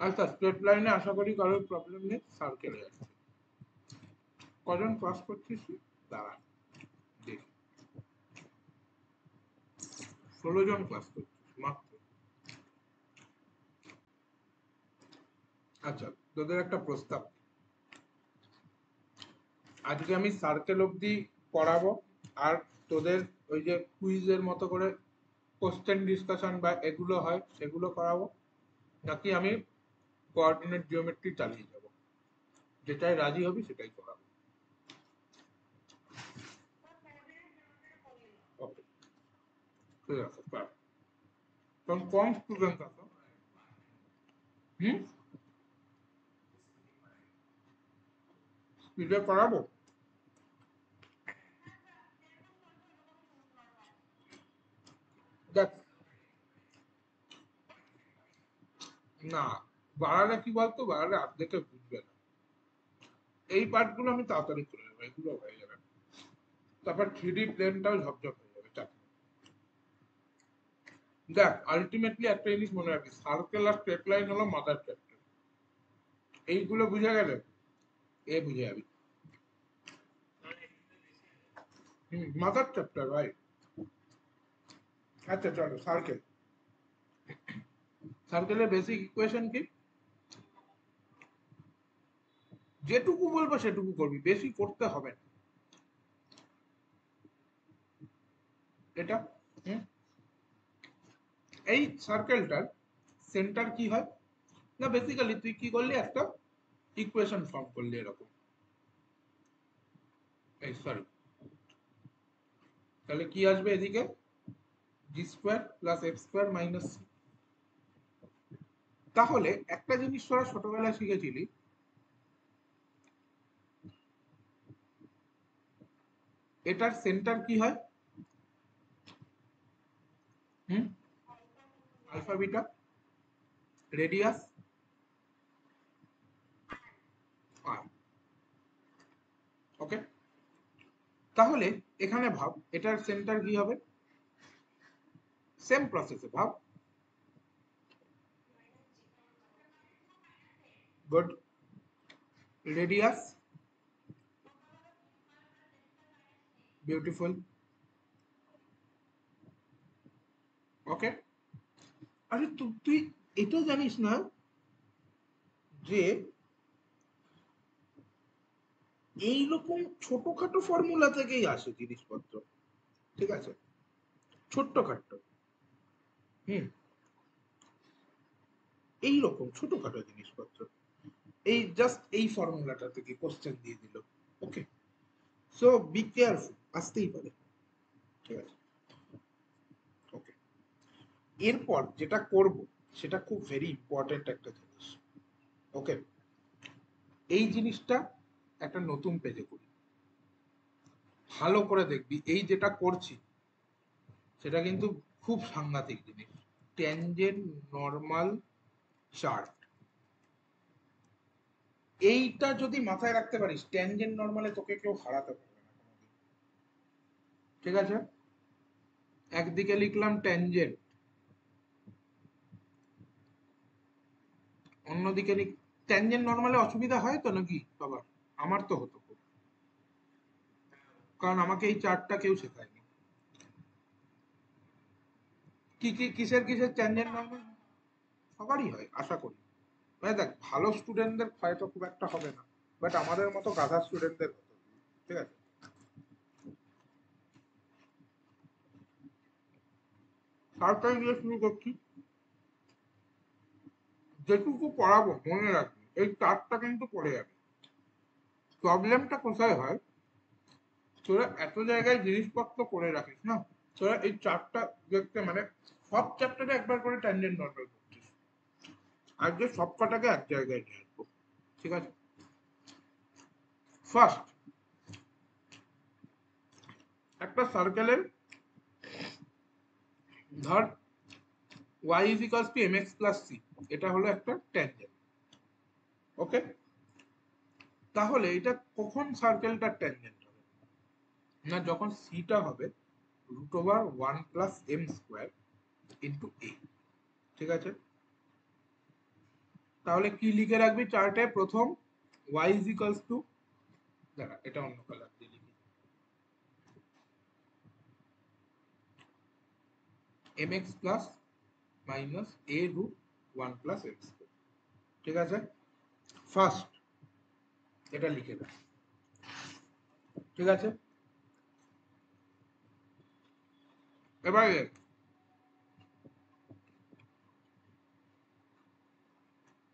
আচ্ছা, স্ট্রেট লাইনে আশা করি কারোর প্রবলেম নেই, সার্কেলে আছে। কজন ক্লাস করছিস? দাঁড়া দেখি, 16 জন ক্লাস করছিস মাত্র। আচ্ছা, তোদের একটা প্রস্তাব, আজকে আমি সার্কেল অবধি পড়াবো, আর তোদের ওই যে কুইজের মতো করে কোশ্চেন ডিসকাশন বা এগুলো হয় সেগুলো করাবো, নাকি আমি কোঅর্ডিনেট জিওমেট্রি চালিয়ে যাব? যেটাই রাজি হবি সেটাই করাবো। ওকে, ঠিক আছে, কারণ কম স্টুডেন্ট আছে। হুম, স্পিডে করাবো। দেখ, না, বাড়ালে কি বলতো, বাড়ালে অর্ধেকে বুঝবে না। এই পার্টগুলো আমি তাড়াতাড়ি করে নেবো, এগুলো হয়ে যাবে। তারপর 3D প্লেনটাও ঝপঝপ হয়ে যাবে, চাপ নেই। দেখ, আলটিমেটলি একটা জিনিস মনে রাখিস, সার্কেল আর স্ট্রেট লাইন হলো মাদার চ্যাপ্টার। এইগুলো বুঝে গেলে এ বুঝে যাবি। মাদার চ্যাপ্টার ভাই। আচ্ছা চলো, সার্কেল। সার্কেলের বেসিক ইকুয়েশন কি? যেটুকু বলবো সেটুকু করবি, বেশি করতে হবে না। এটা, হুম, এই সার্কেলটার সেন্টার কি হয়? না বেসিক্যালি তুই কি করলি, একটা ইকুয়েশন ফর্ম করলি এরকম, এই সরি, তাহলে কি আসবে এদিকে? g² + f² - c। তাহলে একটা জিনিস তোরা ছোটবেলায় শিখেছিলি, এটার সেন্টার কি হয়? হুম, আলফা বিটা, রেডিয়াস আর। ওকে, তাহলে এখানে ভাব এটার সেন্টার কি হবে? সেম প্রসেসে ভাব। Good, radius, beautiful. ওকে, আরে তুই এটা জানিস না যে এইরকম ছোটখাটো ফর্মুলা থেকেই আসে জিনিসপত্র, ঠিক আছে? ছোট্টখাট্ট, হুম, এইরকম ছোটখাটো জিনিসপত্র, এই জাস্ট এই ফর্মুলাটা থেকে কোশ্চেন দিয়ে দিল। ওকে, সো বি কেয়ারফুল, আসতেই পারে। ঠিক আছে, ওকে। এরপর যেটা করব সেটা খুব ভেরি ইম্পর্টেন্ট একটা জিনিস। ওকে, এই জিনিসটা একটা নতুন পেজে করি। ভালো করে দেখবি, এই যেটা করছি সেটা কিন্তু খুব সাংঘাতিক জিনিস। ট্যানজেন্ট নর্মাল চার্ট, এইটা যদি মাথায় রাখতে পারিস, ট্যানজেন্ট নর্মালে তোকে কেউ হারাতে পারবে না কোনোদিন। ঠিক আছে, একদিকে লিখলাম ট্যানজেন্ট, অন্যদিকে ট্যানজেন্ট নর্মালে অসুবিধা হয় তো নাকি সবার? আমার তো হতো খুব, কারণ আমাকে এই চার্টটা কেউ শেখায়নি। কি কি কিসের কিসের ট্যানজেন্ট নর্মাল সবারই হয় আশা করি। মানে দেখ, ভালো স্টুডেন্টদের হয়তো খুব একটা হবে না, বাট আমাদের মতো গাধা স্টুডেন্টদের হতো। ঠিক আছে, তাড়াতাড়ি দিয়ে শুরু করছি। যেটুকু পড়াবো মনে রাখবি, এই চার্টটা কিন্তু পড়ে যাবে। প্রবলেমটা কোথায় হয়, তোরা এত জায়গায় জিনিসপত্র করে রাখিস না, তোরা এই চার্টটা দেখতে মানে সব চ্যাপ্টারে একবার করে ট্যানজেন্ট নর্মাল করছিস, আজকে সব কটাকে এক জায়গায় নিয়ে আসবো। ঠিক আছে, ফার্স্ট একটা সার্কেলের ধর y is equals to mx plus c, এটা হলো একটা ট্যানজেন্ট। ওকে, তাহলে এটা কখন সার্কেলটা ট্যানজেন্ট হবে না, যখন সিটা হবে root over 1 plus M square into a. ঠিক আছে, তাহলে কি লিখে রাখবি চার্টে? প্রথম y is equals to, দাঁড়া এটা অন্য কালার দিয়ে লিখি, mx plus minus a root 1 plus M square. ঠিক আছে, ফার্স্ট এটা লিখে রাখ। ঠিক আছে, এবারে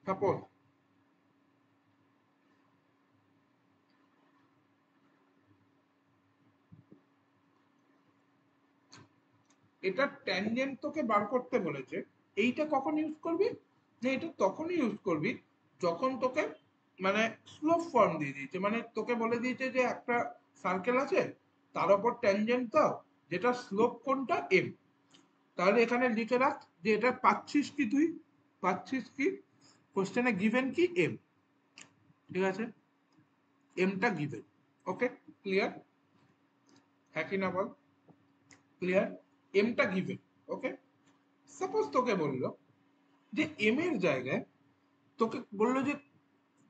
সাপোজ এটা ট্যানজেন্ট তোকে বার করতে বলেছে, এইটা কখন ইউজ করবি? না, এটা তখনই ইউজ করবি যখন তোকে মানে স্লোপ ফর্ম দিয়ে দিয়েছে, মানে তোকে বলে দিয়েছে যে একটা সার্কেল আছে, তার উপর ট্যানজেন্ট দাও, যেটা স্লোপ কোনটা এম। তাহলে এখানে লিখে রাখ যে এটা পাচ্ছিস কি, তুই পাচ্ছিস কি, কোশ্চেনে গিভেন কি এম। ঠিক আছে, এমটা গিভেন। ওকে, ক্লিয়ার? হ্যাঁ কি না বল? ক্লিয়ার, এমটা গিভেন। ওকে, সাপোজ তোকে বললো যে এম এর জায়গায় তোকে বললো যে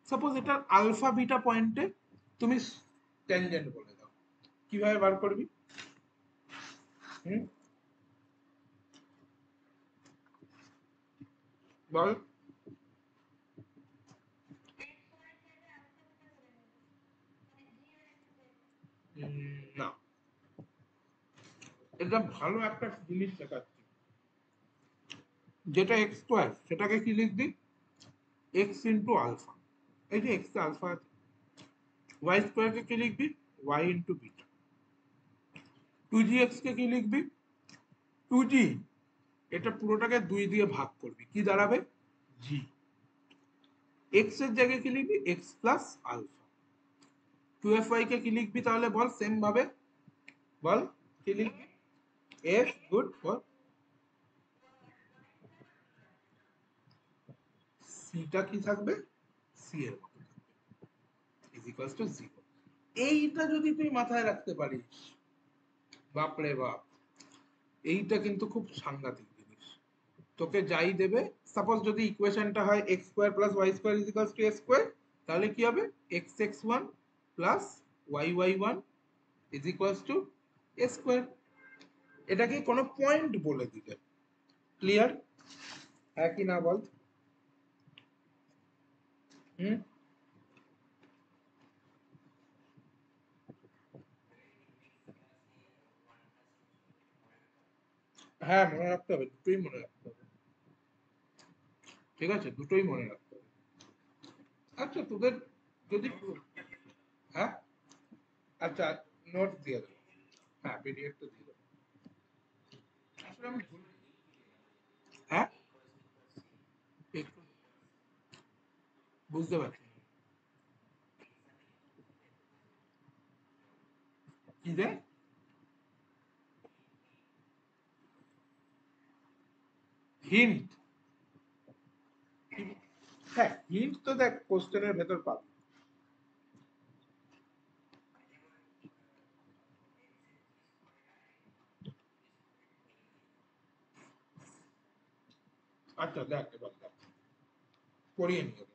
সাপোজ এটার আলফা বিটা পয়েন্টে তুমি ট্যানজেন্ট বলে দাও, কিভাবে বার করবি? হুম, বল। না, এটা ভালো একটা জিনিস শেখাচ্ছি। যেটা এক্স স্কোয়ার সেটাকে কি লিখবি? এক্স ইন্টু আলফা, এই যে এক্স আলফা আছে। ওয়াই স্কোয়ারকে কি লিখবি? Y into beta. Two G X কে কি লিখবি? টু জি, এটা পুরোটাকে দুই দিয়ে ভাগ করবি, কি দাঁড়াবে? জি। এক্স এর জায়গায় কি লিখবি? X plus alpha. To f y কে কি লিখবি তাহলে বল, সেম ভাবে বল, কি লিখবি? এফ গুড ফর সিটা কি থাকবে? সি এর মতো থাকবে, ইজ ইকুয়ালস টু 0। এইটা যদি তুই মাথায় রাখতে পারিস, বাপরে বাপ, এইটা কিন্তু খুব সাংঘাতিক জিনিস। তোকে যাই দেবে, সাপোজ যদি ইকুয়েশনটা হয় x square plus Y square is equals to A square, তাহলে কি হবে? X x one plus Y Y one is equals to A square. এটাকে কোনো পয়েন্ট বলে দিবে। ক্লিয়ার? হ্যাঁ কি না বল? হুম, হ্যাঁ মনে রাখতে হবে, দুটোই মনে রাখতে হবে। ঠিক আছে, দুটোই মনে রাখতে হবে। আচ্ছা তোদের যদি, হ্যাঁ আচ্ছা, নোট দিয়ে দেবো। হ্যাঁ পিডিএফটা দিয়ে দেবো। আসলে আমি হ্যাঁ একটু বুঝতে পারছি। কি রে হিন্ট? হ্যাঁ হিন্ট তো দেখ কোশ্চেনের ভেতর পাবি। আচ্ছা দেখ এবার দেখ পড়িয়ে নিয়ে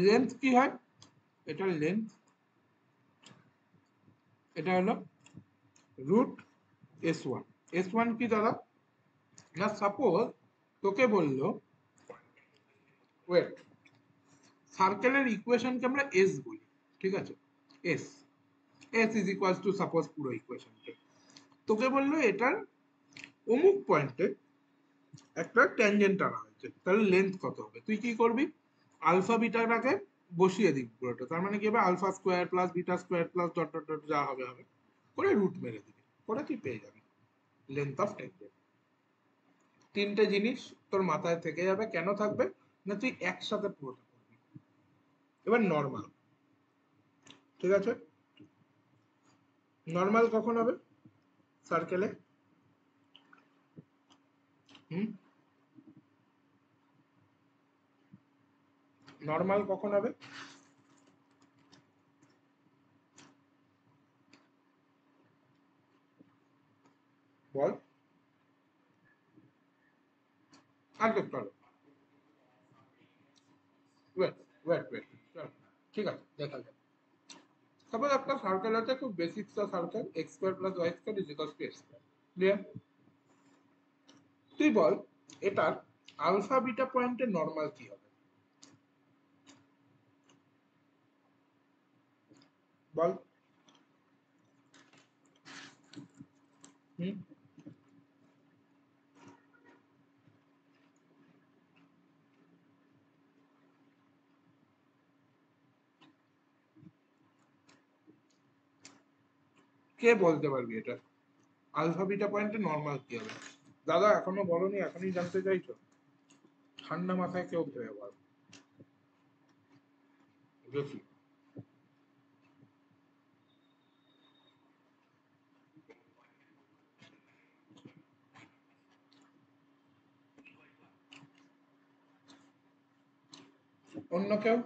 লেন্থ কি হয়, এটার লেন্থ এটা হলো রুট S1। S1 কি দাদা? না সাপোজ তোকে বললো ওয়েট, সার্কেলের ইকুয়েশনকে আমরা এস বলি, ঠিক আছে? S, S is equals two suppose পুরো ইকুয়েশনকে, তোকে বললো এটার অমুক পয়েন্টে একটা ট্যানজেন্ট টানা হয়েছে, তাহলে লেন্থ কত হবে? তুই কি করবি, আলফা বিটাটাকে বসিয়ে দিবি পুরোটা, তার মানে কি হবে alpha square plus beta square plus dot dot dot যা হবে হবে করে রুট মেরে দিবি, করে তুই পেয়ে যাবি লেন্থ অফ ট্যানজেন্ট। তিনটে জিনিস তোর মাথায় থেকে যাবে, কেন থাকবে না তুই একসাথে পুরোটা করবি। এবার নর্মাল, ঠিক আছে, নর্মাল কখন হবে সার্কেলে? হুম, নর্মাল কখন হবে? বল, আগে চলো ওয়েট ওয়েট ওয়েট, ঠিক আছে দেখা যাক। সাপোজ একটা সার্কেল আছে, খুব basic circle, X square plus Y square is equals to X square, clear? তুই বল এটার আলফা বিটা পয়েন্টের নর্মাল কি হবে, বল। হুম, কে বলতে পারবি এটা আলফা বিটা পয়েন্টের নর্মাল কি হবে? দাদা এখনো বলনি, এখনই জানতে চাইছো? ঠান্ডা মাথায় কেউ ভেবে বল, দেখি। অন্য কেউ?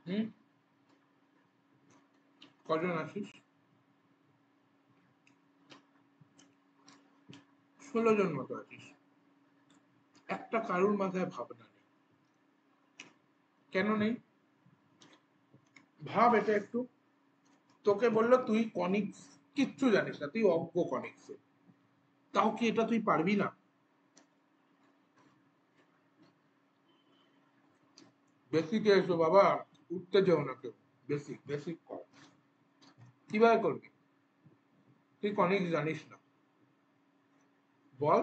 হুম, কজন আছিস? 16 জন মতো আছিস। একটা কারুর মাথায় ভাবনা নেই, কেন নেই? ভাব এটা একটু। তোকে বললো তুই কনিক্স কিচ্ছু জানিস না, তুই অজ্ঞ কনিক্স, তাও কি এটা তুই পারবি না? বেসিকে এসো বাবা, উঠতে যেও না কেউ, বেসিক বেসিক কর। কিভাবে করবি? তুই কনিক্স জানিস না, বল।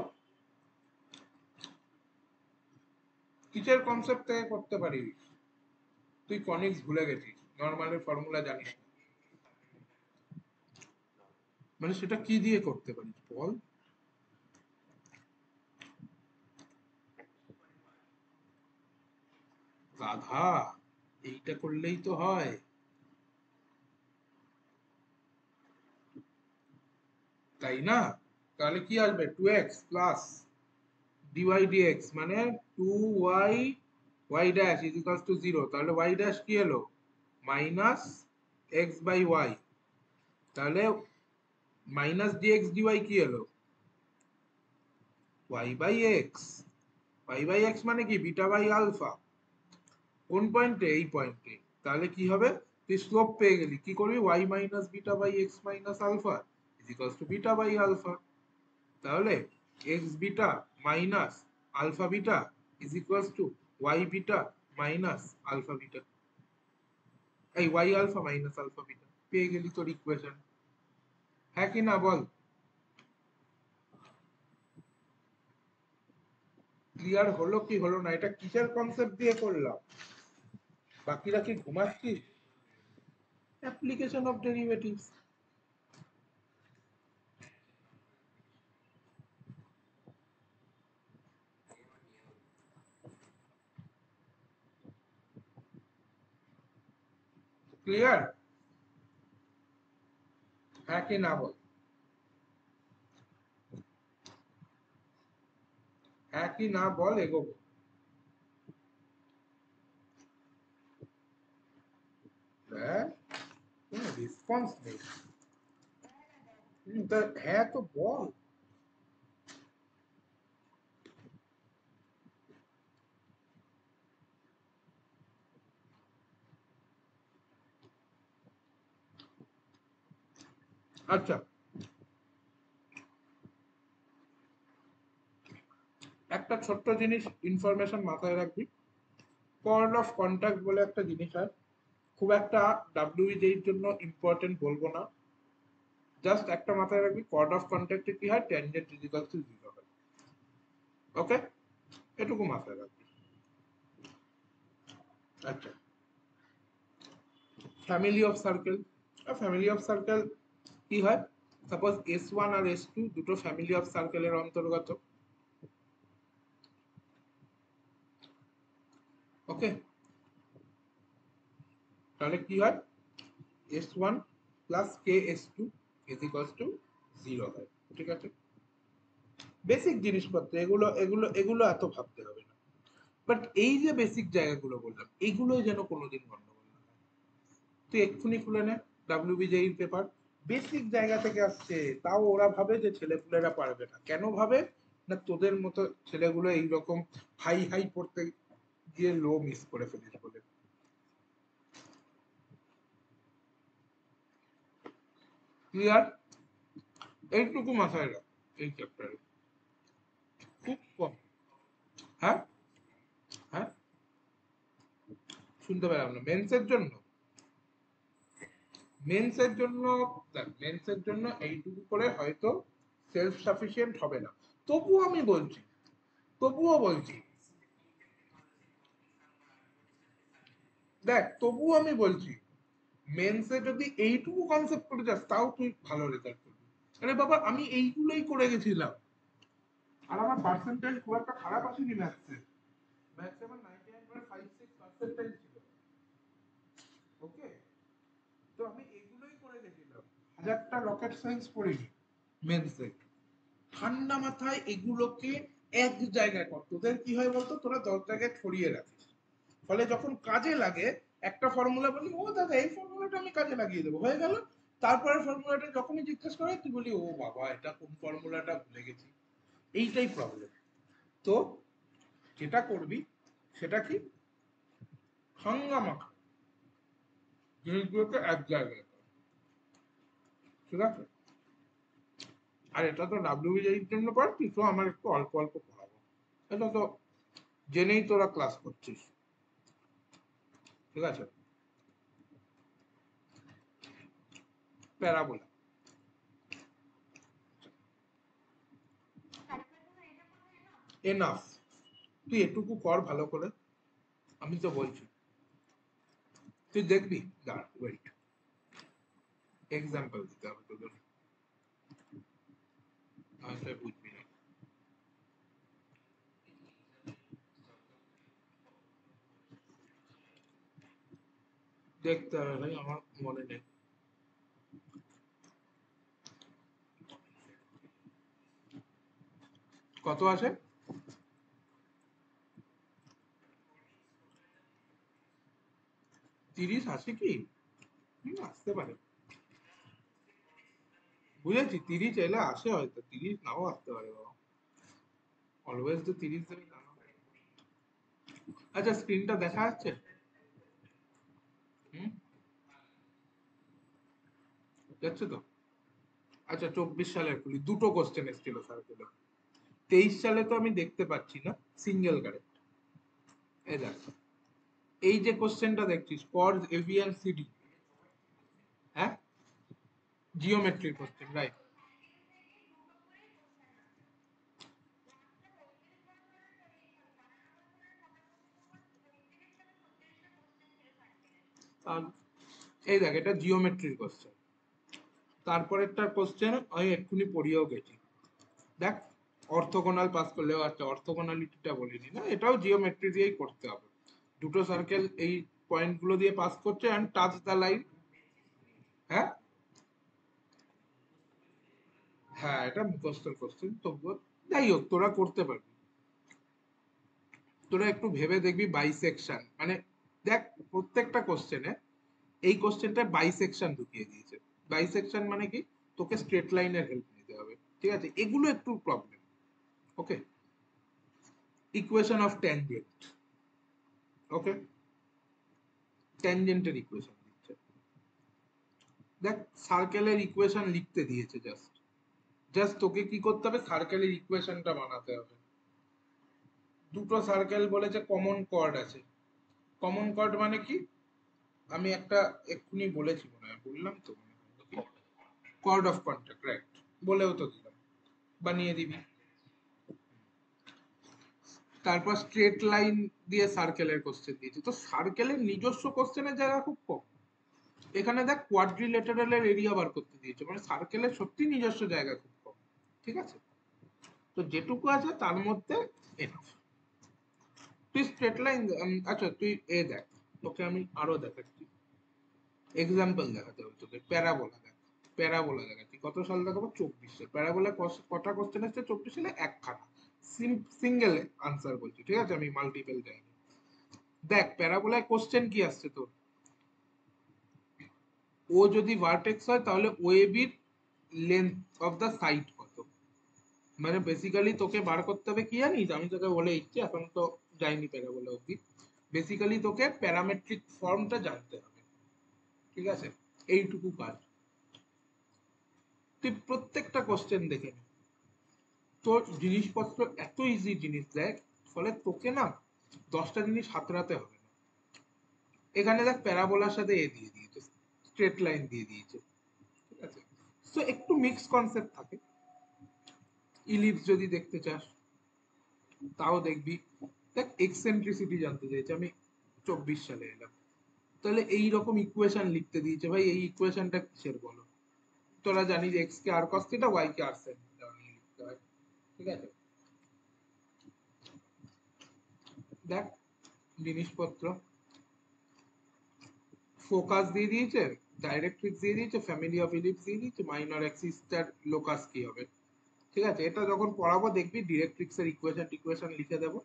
কিসের কনসেপ্ট থেকে করতে পারিস? তুই কনিক্স ভুলে গেছিস, নর্মালের ফর্মুলা জানিস না, মানে সেটা কি দিয়ে করতে পারিস বল? গাধা, এইটা করলেই তো হয়। তাই না? তাহলে কি আসবে, 2x প্লাস ডিওয়াই ডিএক্স মানে 2y Y dash is equals to 0, তাহলে ওয়াই ড্যাশ কি এলো, মাইনাস এক্স বাই ওয়াই, তাহলে মাইনাস ডিএক্স ডিওয়াই কি এলো, Y by X. Y by X মানে কি বিটা বাই আলফা, কোন পয়েন্টে, এই পয়েন্টে। তাহলে কি হবে, তুই স্লোপ পেয়ে গেলি, কি করবি, y minus beta by x minus alpha is equals to beta by alpha. তাহলে x beta minus alpha beta is equals to y beta minus alpha beta, এই y alpha minus alpha beta, পেয়ে গেলি তোর equation. হ্যাঁ কি না বল? Clear হলো কি হলো না, এটা কিসের কনসেপ্ট দিয়ে করলাম? বাকিরা কি ঘুমাচ্ছিস? Application of derivatives. ক্লিয়ার? হ্যাঁ কি না বল, হ্যাঁ কি না বল, এগোবো। হ্যাঁ, কোনো রেসপন্স নেই। হ্যাঁ তো বল। আচ্ছা, একটা ছোট্ট জিনিস ইনফরমেশন মাথায় রাখবি, কর্ড অফ কন্টাক্ট বলে একটা জিনিস হয়, খুব একটা ডাব্লিউজে এর জন্য ইম্পর্টেন্ট বলবো না, জাস্ট একটা মাথায় রাখবি, কর্ড অফ কন্টাক্টে কি হয়, ট্যানজেন্ট ইজ ইকুয়াল টু 0 হয়। ওকে, এটুকু মাথায় রাখবি। আচ্ছা, family of circle, family of circle কি হয়, সাপোজ S1 আর S2 দুটো ফ্যামিলি অফ সার্কেলের অন্তর্গত। ওকে, তাহলে কি হয়, S1 plus KS2 is equal to 0 হয়। ঠিক আছে, বেসিক জিনিসপত্র এগুলো এগুলো এগুলো এত ভাবতে হবে না, বাট এই যে বেসিক জায়গাগুলো বললাম এগুলোই যেন কোনোদিন গন্ডগোল না হয়। তুই এক্ষুনি খুলে নে ডাব্লিউবিজেই পেপার, বেসিক জায়গা থেকে আসছে, তাও ওরা ভাবে যে ছেলেপুলেরা পারবে না। কেন ভাবে না, তোদের মতো ছেলেগুলো এইরকম হাই হাই পড়তে গিয়ে লো মিস করে ফেলিস বলে। ক্লিয়ার? এইটুকু মাথায় রাখ এই চ্যাপ্টারে, খুব কম। হ্যাঁ, হ্যাঁ, শুনতে পেলাম না। মেন্সের জন্য, মেন্সের জন্য দেখ, মেন্সের জন্য এইটুকু করে হয়তো সেলফ সাফিসিয়েন্ট হবে না, তবুও আমি বলছি, তবুও বলছি, দেখ তবুও আমি বলছি, মেন্সে যদি এইটুকু কনসেপ্ট করে যাস তাও তুই ভালো রেজাল্ট করবি। আরে বাবা, আমি এইগুলোই করে গেছিলাম, আর আমার পার্সেন্টেজ খুব একটা খারাপ আসেনি ম্যাথসে, ম্যাথসে আমার 99.56 পার্সেন্টেজ ছিল। ওকে, তো আমি এগুলোই করে গেছিলাম, হাজারটা রকেট সায়েন্স পড়িনি মেন্সে। ঠান্ডা মাথায় এগুলোকে এক জায়গায় কর, তোদের কি হয় বলতো, তোরা 10 জায়গায় ছড়িয়ে রাখিস, ফলে যখন কাজে লাগে একটা ফর্মুলা বলি, ও দাদা এই ফর্মুলাটা আমি কাজে লাগিয়ে দেবো, হয়ে গেল। তারপরে ফর্মুলাটা যখনই জিজ্ঞেস করে তুই বলি, ও বাবা এটা কোন ফর্মুলাটা ভুলে গেছি। এইটাই প্রবলেম। তো যেটা করবি সেটা কি, হাঙ্গামা জিনিসগুলোকে এক জায়গায় কর। ঠিক আছে, আর এটা তো ডাব্লিউবিজের জন্য পড়ছি, তো আমার একটু অল্প অল্প পড়াবো, এটা তো জেনেই তোরা ক্লাস করছিস। ঠিক আছে, প্যারাবোলা এনাফ, তুই এটুকু কর ভালো করে, আমি তো বলছি, তুই দেখবি, দাঁড়া ওয়েট, এক্সাম্পল দিতে হবে তোদের, নাহলে বুঝবি না। দেখতে হবে ভাই, আমার মনে নেই কত আছে। 30 আছে কি? আসতে পারে, বুঝেছি, 30 এলে আসে, হয়তো 30 নাও আসতে পারে বাবা, অলওয়েজ তো 30 দেবে তা না। আচ্ছা, স্ক্রিনটা দেখা যাচ্ছে? হুম, যাচ্ছে তো? আচ্ছা, 24 সালের খুলি, দুটো কোশ্চেন এসেছিল সার্কেলে। 23 সালে তো আমি দেখতে পাচ্ছি না, সিঙ্গেল কারেক্ট। এই দেখ, এই যে কোশ্চেনটা দেখছিস, কর্ড এভিয়ান সিডি, হ্যাঁ, জিওমেট্রির কোশ্চেন, রাইট। এই দেখ, এটা জিওমেট্রির কোশ্চেন, তারপরেরটা কোশ্চেন আমি এক্ষুনি পড়িয়েও গেছি, দেখ, অর্থোগোনাল পাস করলেও, আচ্ছা অর্থোগোনালিটিটা বলিনি না, এটাও জিওমেট্রি দিয়েই করতে হবে। দুটো সার্কেল এই পয়েন্ট গুলো দিয়ে পাস করছে এন্ড টাচ দ্য লাইন। হ্যাঁ হ্যাঁ, এটা মুখস্থের কোশ্চেন, তবুও যাই হোক তোরা করতে পারবি। তোরা একটু ভেবে দেখবি বাইসেকশন মানে, দেখ প্রত্যেকটা কোশ্চেনে এই কোশ্চেনটা বাইসেকশন ঢুকিয়ে দিয়েছে। বাইসেকশন মানে কি, তোকে স্ট্রেট লাইনের হেল্প নিতে হবে, ঠিক আছে, এগুলো একটু problem. Okay, equation of tangent, okay, ট্যানজেন্টের ইকুয়েশন দিচ্ছে। দেখ সার্কেলের ইকুয়েশন লিখতে দিয়েছে, জাস্ট জাস্ট তোকে কি করতে হবে, সার্কেলের ইকুয়েশনটা বানাতে হবে। দুটো সার্কেল বলেছে কমন কর্ড আছে। কমন কর্ড মানে কি, আমি একটা এক্ষুনি বলেছি মনে হয়, বললাম তো কর্ড অফ কন্ট্যাক্ট, রাইট, বলেও তো দিলাম, বানিয়ে দিবি। তারপর স্ট্রেট লাইন দিয়ে সার্কেলের কোশ্চেন দিয়েছে, তো সার্কেলের নিজস্ব কোশ্চেনের জায়গা খুব কম। এখানে দেখ কোয়াড্রিলেটারালের এরিয়া বার করতে দিয়েছে, মানে সার্কেলের সত্যি নিজস্ব জায়গা খুব কম, ঠিক আছে। তো যেটুকু আছে তার মধ্যে এনাফ। তুই স্ট্রেট লাইন, আচ্ছা তুই এ দেখ, তোকে আমি আরো দেখাচ্ছি, এক্সাম্পল দেখাতে হবে তোকে, প্যারাবোলা দেখ। প্যারাবোলা দেখাচ্ছি, কত সাল দেখাবো, 24 প্যারাবোলা কটা কোশ্চেন আসছে 24 একখানা, সিঙ্গেল আনসার বলছি, ঠিক আছে, আমি মাল্টিপল যাইনি। দেখ প্যারাবোলায় কোশ্চেন কি আসছে তোর, ও যদি ভার্টেক্স হয় তাহলে ওএবির লেন্থ অফ দা সাইড কত। মানে বেসিক্যালি তোকে বার করতে হবে কি জানিস, আমি তোকে বলে দিচ্ছি, এখন তো যাইনি প্যারাবোলা অব্দি। বেসিক্যালি তোকে প্যারামেট্রিক ফর্মটা জানতে হবে, ঠিক আছে, এইটুকু কাজ। তুই প্রত্যেকটা কোশ্চেন দেখে নে, তোর জিনিসপত্র এত ইজি জিনিস দেখ, ফলে তোকে না 10টা জিনিস হাতড়াতে হবে না। এখানে দেখ প্যারাবোলার সাথে এ দিয়ে দিয়েছে, স্ট্রেট লাইন দিয়ে দিয়েছে, ঠিক আছে, তো একটু মিক্স কনসেপ্ট থাকে। ইলিপস যদি দেখতে চাস তাও দেখবি। দেখ এক্সেন্ট্রিসিটি জানতে চাইছে, আমি 24 সালে এলাম, তাহলে এই রকম ইকুয়েশন লিখতে দিয়েছে, ভাই এই ইকুয়েশনটা কিসের বলো। তোরা জানিস এক্স কে আর কস থিটা, ওয়াই কে আর সাইন থিটা লিখতে হয়, ঠিক আছে। দেখ জিনিসপত্র, ফোকাস দিয়ে দিয়েছে, ডাইরেক্ট্রিক্স দিয়ে দিয়েছে, ফ্যামিলি অফ ইলিপস দিয়ে দিয়েছে, মাইনর অ্যাক্সিস তার লোকাস কি হবে, ঠিক আছে। এটা যখন পড়াবো দেখবি ডিরেক্ট্রিক্স এর ইকুয়েশন টিকুয়েশন লিখে দেবো।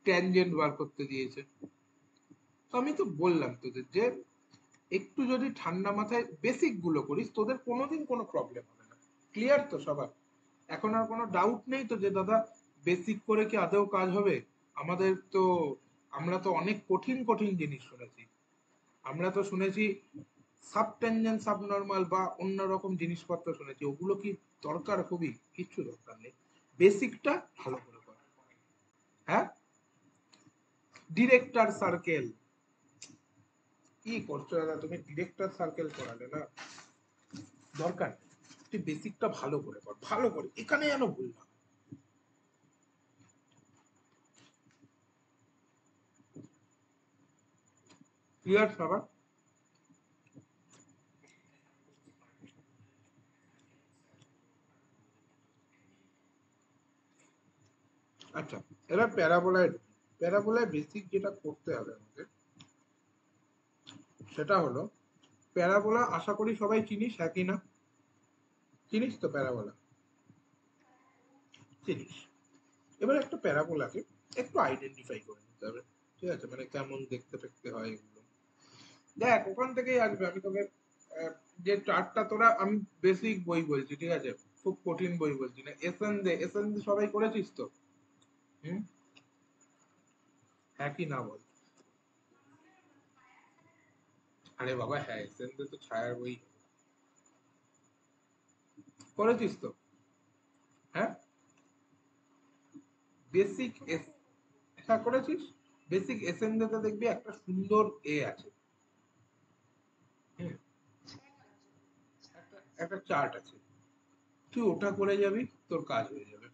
ট্যানজেন্ট বার করতে দিয়েছে। তো আমি তো বললাম তোদের যে একটু যদি ঠান্ডা মাথায় বেসিক গুলো করিস, তোদের কোনোদিন কোনো প্রবলেম হবে না। ক্লিয়ার তো সবার? এখন আর কোনো ডাউট নেই তো যে দাদা বেসিক করে কি আদৌ কাজ হবে? আমাদের তো, আমরা তো অনেক কঠিন কঠিন জিনিস শুনেছি। আমরা তো শুনেছি সাবটেনজেন্ট সাবনর্মাল বা অন্যরকম জিনিসপত্র শুনেছি, ওগুলো কি দরকার? খুবই কিচ্ছু দরকার নেই, বেসিকটা ভালো করে কর। হ্যাঁ, ডিরেক্টর সার্কেল, কি করছো দাদা তুমি, ডিরেক্টর সার্কেল করালে না, দরকার নেই। তুই বেসিকটা ভালো করে কর, ভালো করে, এখানে যেন ভুল না। ক্লিয়ার সবার? আচ্ছা, এবার প্যারাবোলায়, প্যারাবোলায় বেসিক যেটা করতে হবে আমাদের, সেটা হলো প্যারাবোলা, আশা করি সবাই চিনিস, হ্যাঁ কি না? চিনিস তো প্যারাবোলা? চিনিস। এবার একটা প্যারাবোলাকে একটু আইডেন্টিফাই করে নিতে হবে, ঠিক আছে, মানে কেমন দেখতে টেকতে হয় এগুলো। দেখ ওখান থেকেই আসবে, আমি তোকে যে চারটা, তোরা আমি বেসিক বই বলছি, ঠিক আছে, খুব কঠিন বই বলছি না। এসএন দে, এসএন দে সবাই করেছিস তো? হুম, হ্যাঁ কি না বল। আরে বাবা হ্যাঁ, এসএন দে তো ছায়ার বই, করেছিস তো? হ্যাঁ, বেসিক এস, হ্যাঁ করেছিস। বেসিক এসএন দে তে দেখবি একটা সুন্দর এ আছে, হুম, একটা একটা চার্ট আছে, তুই ওটা করে যাবি, তোর কাজ হয়ে যাবে।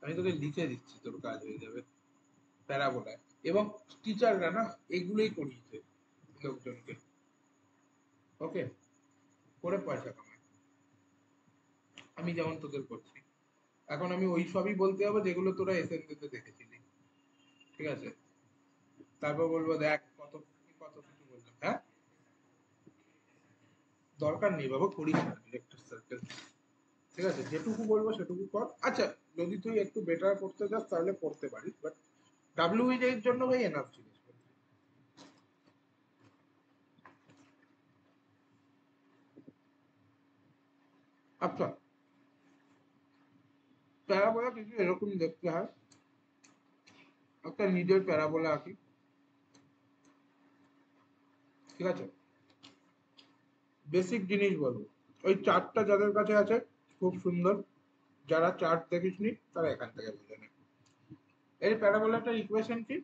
আমি তোকে লিখে দিচ্ছি, তোর কাজ হয়ে যাবে প্যারাবোলায়। এবং টিচাররা না এগুলোই করিয়েছে লোকজনকে, ওকে, করে পয়সা কামায়, আমি যেমন তোদের করছি। এখন আমি ওই সবই বলতে হবে যেগুলো তোরা এসএনতে দেখেছিলি, ঠিক আছে। তারপর বলবো দেখ কত কত কিছু বললাম। হ্যাঁ, দরকার নেই বাবা, করিস না ইলেকট্রিক সার্কেল। ঠিক আছে, যেটুকু বলবো সেটুকু কর। আচ্ছা, যদি তুই একটু বেটার করতে চাস তাহলে পড়তে পারিস, বাট ডাব্লিউইজ এর জন্য ভাই এনাফ জিনিস। আচ্ছা, প্যারাবোলা কিছু এরকম দেখতে হয়। একটা নিজের প্যারাবোলা আঁকি, ঠিক আছে? বেসিক জিনিস বলবো, ওই চার্টটা যাদের কাছে আছে খুব সুন্দর, যারা চার্ট দেখিসনি তারা এখান থেকে বুঝে নেবে। এর প্যারাবোলাটার ইকুয়েশন কি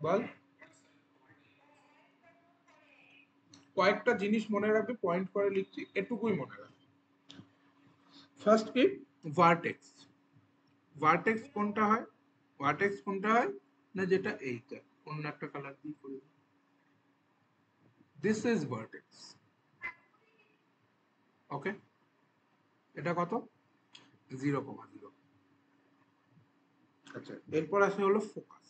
বল? কয়েকটা জিনিস মনে রাখবে, পয়েন্ট করে লিখছি, এটুকুই মনে রাখবে। ফার্স্ট কি? ভার্টেক্স। ভার্টেক্স কোনটা হয়? ভার্টেক্স কোনটা হয় না, যেটা এইটা অন্য একটা কালার দিয়ে করে, দিস ইজ ভার্টেক্স। ওকে, এটা কত? 0,0। আচ্ছা, এরপর আসে হলো ফোকাস।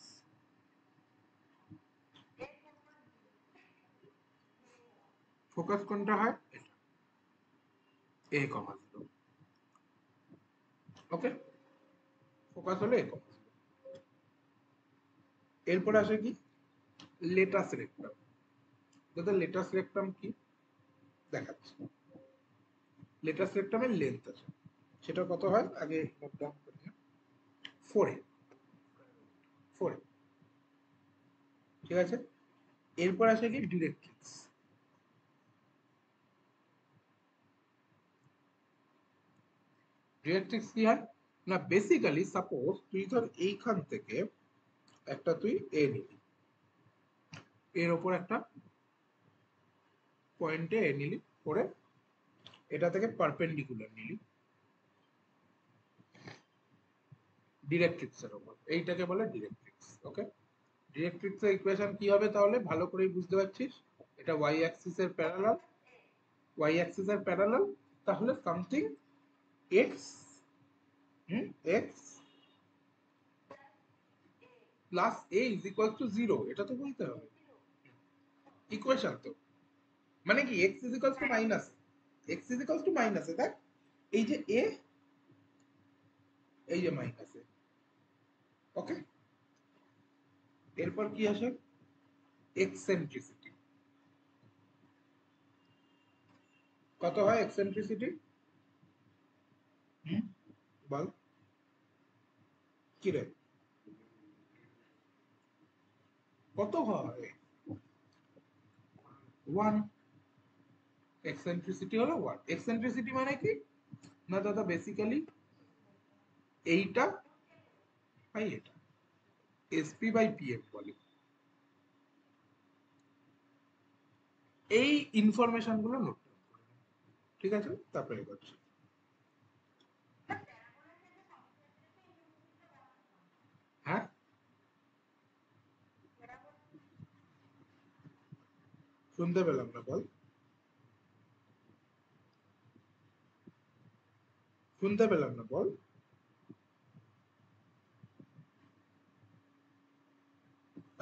ফোকাস কোনটা হয়? এটা A,0। ওকে, ফোকাস হলো A,0। এরপর আসে কি? Latus rectum. দাদা লেটাস রেক্টাম কি দেখাচ্ছি। লেটাস রেক্টামের লেন্থ আছে, সেটা কত হয় আগে নোট ডাউন করে নিন। 4A। 4A, ঠিক আছে। এরপর আসে কি? ডিরেক্ট্রিক্স। ডিরেক্ট্রিক্স কি হয় না, বেসিক্যালি সাপোজ তুই ধর এইখান থেকে একটা তুই এ নিলি, এর ওপর একটা পয়েন্টে এ নিলি, পরে এটা থেকে পারপেন্ডিকুলার নিলি ডিরেক্ট্রিক্স এর ওপর, এইটাকে বলে ডিরেক্ট্রিক্স। ওকে, ডিরেক্ট্রিক্স এর ইকুয়েশন কি হবে তাহলে ভালো করেই বুঝতে পারছিস? এটা ওয়াই অ্যাক্সিস এর প্যারালাল, ওয়াই অ্যাক্সিস এর প্যারালাল, তাহলে something x, x plus A is equal to 0, এটা তো বলতে হবে ইকুয়েশন তো। মানে কি x is equal to minus, x is equal to minus, দেখ এই যে এ, এই যে মাইনাস এ। ওকে, এরপর কি আসে? এক্সেন্ট্রিসিটি। কত হয় এক্সেন্ট্রিসিটি? বল কি রে, কত হয়? 1। এক্সেন্ট্রিসিটি হলো 1। এক্সেন্ট্রিসিটি মানে কি না দাদা, বেসিক্যালি এইটা বাই এটা, এসপি বাই পিএম বলে। এই ইনফরমেশন গুলো নোট ডাউন করে নাও, ঠিক আছে? তারপরে এগোচ্ছি। হ্যাঁ, শুনতে পেলাম না, বল। শুনতে পেলাম না, বল।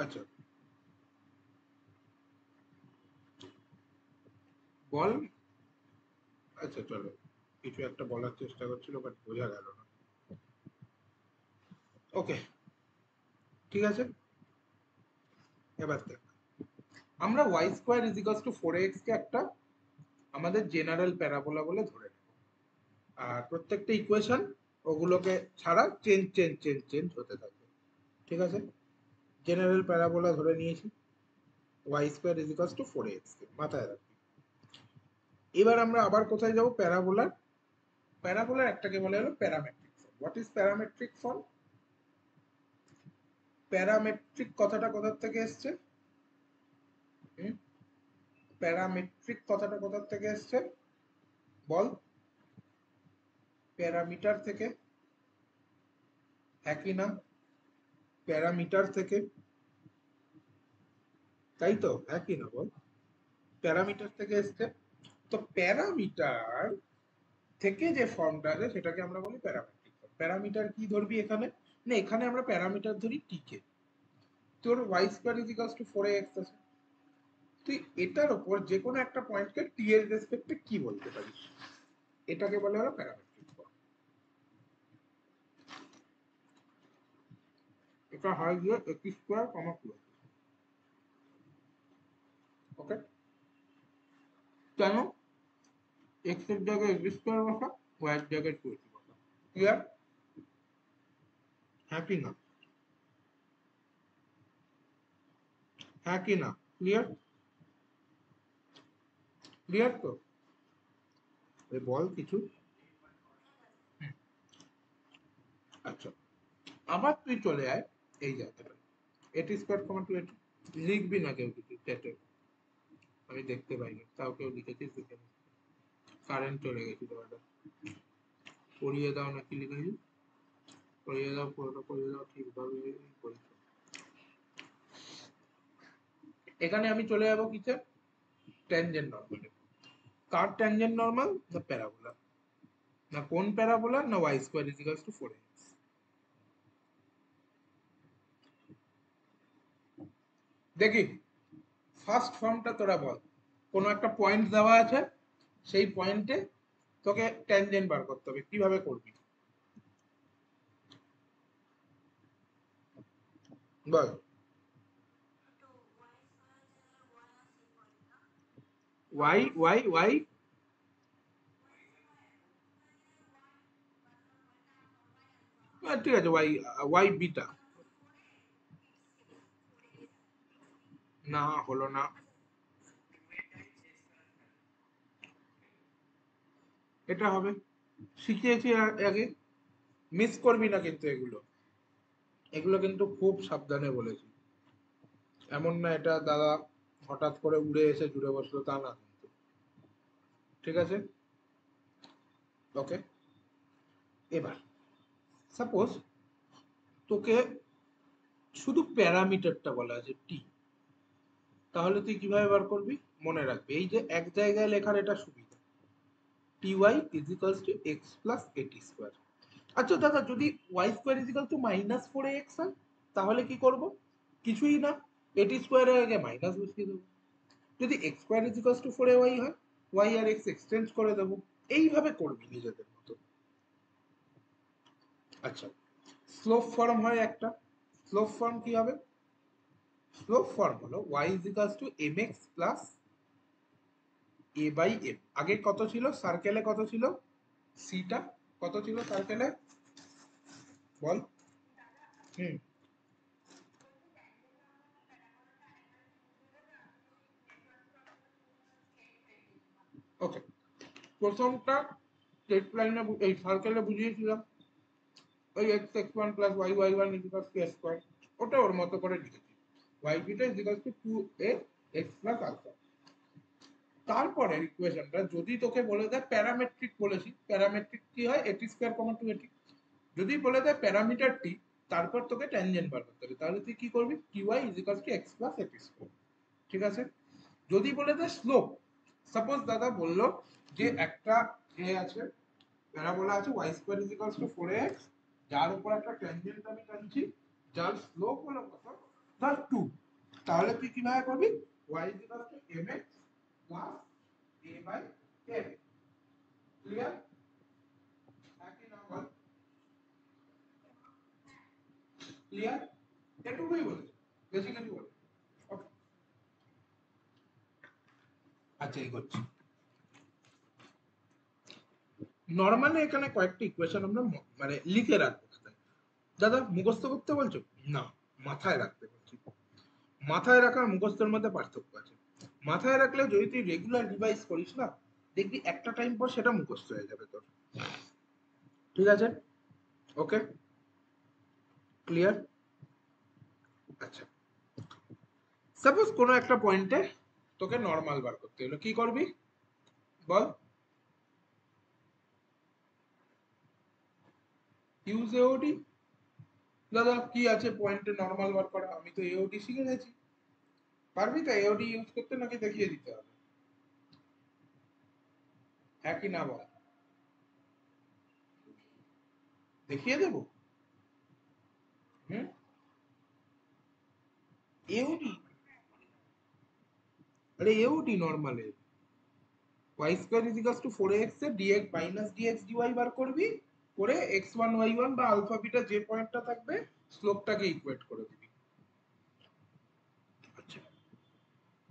আচ্ছা, বল। আচ্ছা চলো, কিছু একটা বলার চেষ্টা করছিল বাট বোঝা গেল না। ওকে, ঠিক আছে, এবার দেখ, আমরা Y square is equals to 4x কে একটা আমাদের জেনারেল প্যারাবোলা বলে ধরে নেব। আর প্রত্যেকটা ইকুয়েশন ওগুলোকে ছাড়া চেঞ্জ চেঞ্জ চেঞ্জ চেঞ্জ হতে থাকবে, ঠিক আছে? জেনারেল প্যারাবোলা ধরে নিয়েছি, Y square is equals to 4x কে মাথায় রাখবি। এবার আমরা আবার কোথায় যাব? প্যারাবোলার। প্যারাবোলার একটাকে বলা হলো parametric form. What is parametric form? Parametric কথাটা কোথা থেকে এসছে? প্যারামেট্রিক কথাটা কোথা থেকে এসছে বল? প্যারামিটার থেকে, একই না? প্যারামিটার থেকে, তাই তো, একই না বল? প্যারামিটার থেকে এসছে। তো প্যারামিটার থেকে যে ফর্মটা আছে সেটাকে আমরা বলি প্যারামেট্রিক ফর্ম। প্যারামিটার কি ধরবি এখানে না, এখানে আমরা প্যারামিটার ধরি টি কে। তোর Y square is equals to 4ax আছে, তুই এটার উপর যে কোনো একটা পয়েন্টকে টি এর রেসপেক্টে কি বলতে পারিস, এটাকে বলা হলো প্যারামেট্রিক ফর্ম। এটা হয় গিয়ে এক্স স্কোয়ার কমা 2। ওকে, কেন এক্স এর জায়গায় এক্স স্কোয়ার বসা, ওয়াই এর জায়গায় 2x বসা। ক্লিয়ার? হ্যাঁ কি না? হ্যাঁ কি না? ক্লিয়ার? ক্লিয়ার তো? বল কিছু। আচ্ছা, আবার তুই চলে আয় এই জায়গাটা, এটি স্কোয়ার কমা 2 লিখবি না কেউ কিছু চ্যাটে, আমি দেখতে পাইনি, তাও কেউ লিখেছিস লিখে নে। কারেন্ট চলে গেছিল দাদা, পড়িয়ে দাও নাকি লিখেছি, পড়িয়ে দাও, পুরোটা পড়িয়ে দাও ঠিকভাবে পড়িয়ে। এখানে আমি চলে যাবো কিসে, ট্যানজেন্ট নরমালে। কার ট্যানজেন্ট নরমাল? না প্যারাবোলা। না কোন প্যারাবোলা? না Y square is equals to 4ax। দেখি ফার্স্ট ফর্মটা তোরা বল, কোনো একটা পয়েন্ট দেওয়া আছে, সেই পয়েন্টে তোকে ট্যানজেন্ট বার করতে হবে, কিভাবে করবি বল। ওয়াই ওয়াই ওয়াই, ঠিক আছে, ওয়াই ওয়াই বিটা। না হলো না, এটা হবে, শিখিয়েছি আগে, মিস করবি না কিন্তু এগুলো, এগুলো কিন্তু খুব সাবধানে বলেছি। এমন না এটা দাদা হঠাৎ করে উড়ে এসে জুড়ে বসলো, তা না কিন্তু। ঠিক আছে? ওকে, এবার সাপোজ তোকে শুধু প্যারামিটারটা বলা আছে টি, তাহলে তুই কিভাবে বার করবি? মনে রাখবি এই যে এক জায়গায় লেখার এটা সুবিধা, T Y is equals to X plus A T square. আচ্ছা দাদা, যদি Y square is equal to minus 4ax হয় তাহলে কি করব? কিছুই না, এটি স্কোয়ারের আগে মাইনাস বসিয়ে দেবো। যদি x square is equals two 4ay হয়, ওয়াই আর এক্স এক্সচেঞ্জ করে দেবো। এইভাবে করবি নিজেদের মতো। আচ্ছা, স্লোপ ফর্ম হয় একটা, স্লোপ ফর্ম কি হবে? স্লোপ ফর্ম হলো y is equals to mx plus a by m। আগে কত ছিল সার্কেলে, কত ছিল সিটা, কত ছিল সার্কেলে বল। হুম, ওকে, প্রথমটা স্ট্রেট লাইনে এই সার্কেলে বুঝিয়েছিলাম, ওই x x1 plus y1 is equals to a square, ওটা ওর মতো করে লিখেছি, y beta is equals to 2a x plus alpha। তারপরে ইকুয়েশনটা যদি তোকে বলে দেয় প্যারামেট্রিক, বলেছি প্যারামেট্রিক কি হয়, এটি স্কয়ার কমা 2 যদি বলে দেয় প্যারামিটার টি, তারপর তোকে ট্যানজেন্ট বার করতে হবে, তাহলে তুই কি করবি, ky is equals two x plus এটি স্কয়ার। ঠিক আছে? যদি বলে দেয় স্লোপ, সাপোজ দাদা বললো যে একটা এ আছে, প্যারাবোলা আছে y square is equals to 4ax, যার উপর একটা ট্যানজেন্ট আমি টানছি, যার স্লোপ হলো কত, ধর 2, তাহলে তুই কিভাবে করবি, y is equals to mx plus a by m। Clear? একই না বল? ক্লিয়ার? এটুকুই বলেছে, বেশি কিছু বলে। ওকে, আচ্ছা এই করছি। নরমালি এখানে কয়েকটা ইকুয়েশন আমরা মানে লিখে রাখবো খাতায়। দাদা মুখস্থ করতে বলছো? না, মাথায় রাখতে বলছি। মাথায় রাখার মুখস্থের মধ্যে পার্থক্য আছে। মাথায় রাখলে যদি তুই রেগুলার রিভাইজ করিস না, দেখবি একটা টাইম পর সেটা মুখস্থ হয়ে যাবে তোর। ঠিক আছে? ওকে, ক্লিয়ার? আচ্ছা, সাপোজ কোনো একটা পয়েন্টে তোকে নর্মাল বার করতে হলো, কি করবি বল? Use AOD. দাদা কি আছে পয়েন্টে নর্মাল বার করা, আমি তো এওডি শিখে গেছি। পারবি তো এওডি ইউজ করতে, নাকি দেখিয়ে দিতে হবে? হ্যাঁ কি না বল, দেখিয়ে দেবো? হুম, আরে এও ডি নর্মালে y square is equals to 4ax এর dx মাইনাস dx dy বার করবি, করে x1 y1 বা আলফা বিটা যে পয়েন্টটা থাকবে স্লোপটাকে ইকুয়েট করে দিবি। আচ্ছা,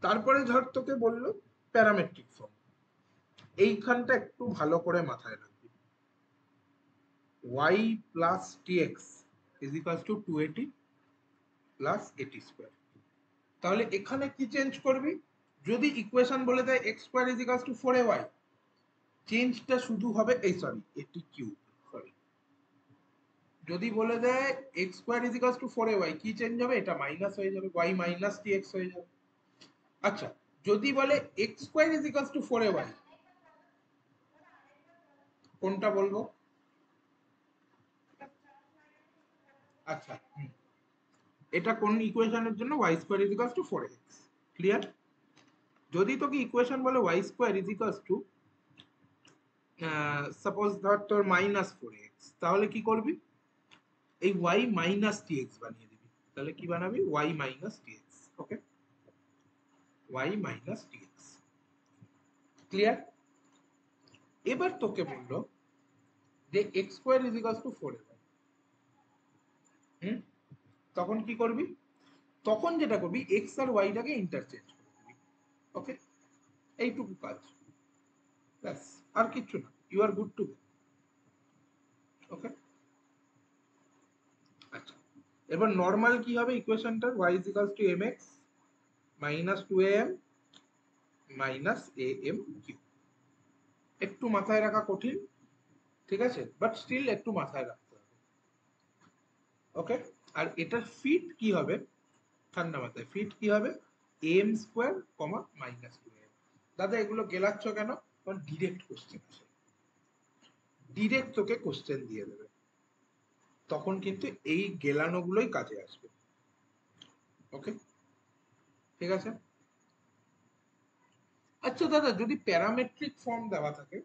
তারপরে ধর তোকে বললো প্যারামেট্রিক ফর্ম। এইখানটা একটু ভালো করে মাথায় রাখবি, y plus tx is equals two 280 plus 80 square. তাহলে এখানে কি চেঞ্জ করবি? যদি ইকুয়েশন বলে দেয় x square is equals to 4ay, চেঞ্জটা শুধু হবে এই সরি 80 কিউব, সরি। যদি বলে দেয় x square is equals to 4ay, কি চেঞ্জ হবে? এটা মাইনাস হয়ে যাবে, y মাইনাস tx হয়ে যাবে। আচ্ছা, যদি বলে x square is equals to 4ay, কোনটা বলবো? আচ্ছা, এটা কোন ইকুয়েশনের জন্য? y square is equals two 4x। Clear? যদি তোকে ইকুয়েশন বলে y square is equals two suppose ধর তোর মাইনাস 4x, তাহলে কি করবি? এই y মাইনাস tx বানিয়ে দিবি। তাহলে কি বানাবি? y minus tx। Okay, y minus tx। Clear? এবার তোকে বললো যে x square is equals to 4ay। তখন কি করবি? তখন যেটা করবি x আর y টাকে ইন্টারচেঞ্জ করে দিবি। ওকে, এইটুকু কাজ, ব্যাস, আর কিচ্ছু না। You are good to go. Okay, আচ্ছা, এবার নরমাল কি হবে ইকুয়েশনটা? y is equals to mx minus 2am minus am cube. একটু মাথায় রাখা কঠিন, ঠিক আছে, বাট স্টিল একটু মাথায় রাখতে হবে। ওকে, আর এটার ফিট কি হবে? ঠান্ডা মাথায় ফিট কি হবে? am square comma minus 2am। দাদা এগুলো গেলাচ্ছ কেন? কারণ ডিরেক্ট কোশ্চেন আছে, ডিরেক্ট তোকে কোশ্চেন দিয়ে দেবে, তখন কিন্তু এই গেলানোগুলোই কাজে আসবে। ওকে, ঠিক আছে। আচ্ছা দাদা, যদি প্যারামেট্রিক ফর্ম দেওয়া থাকে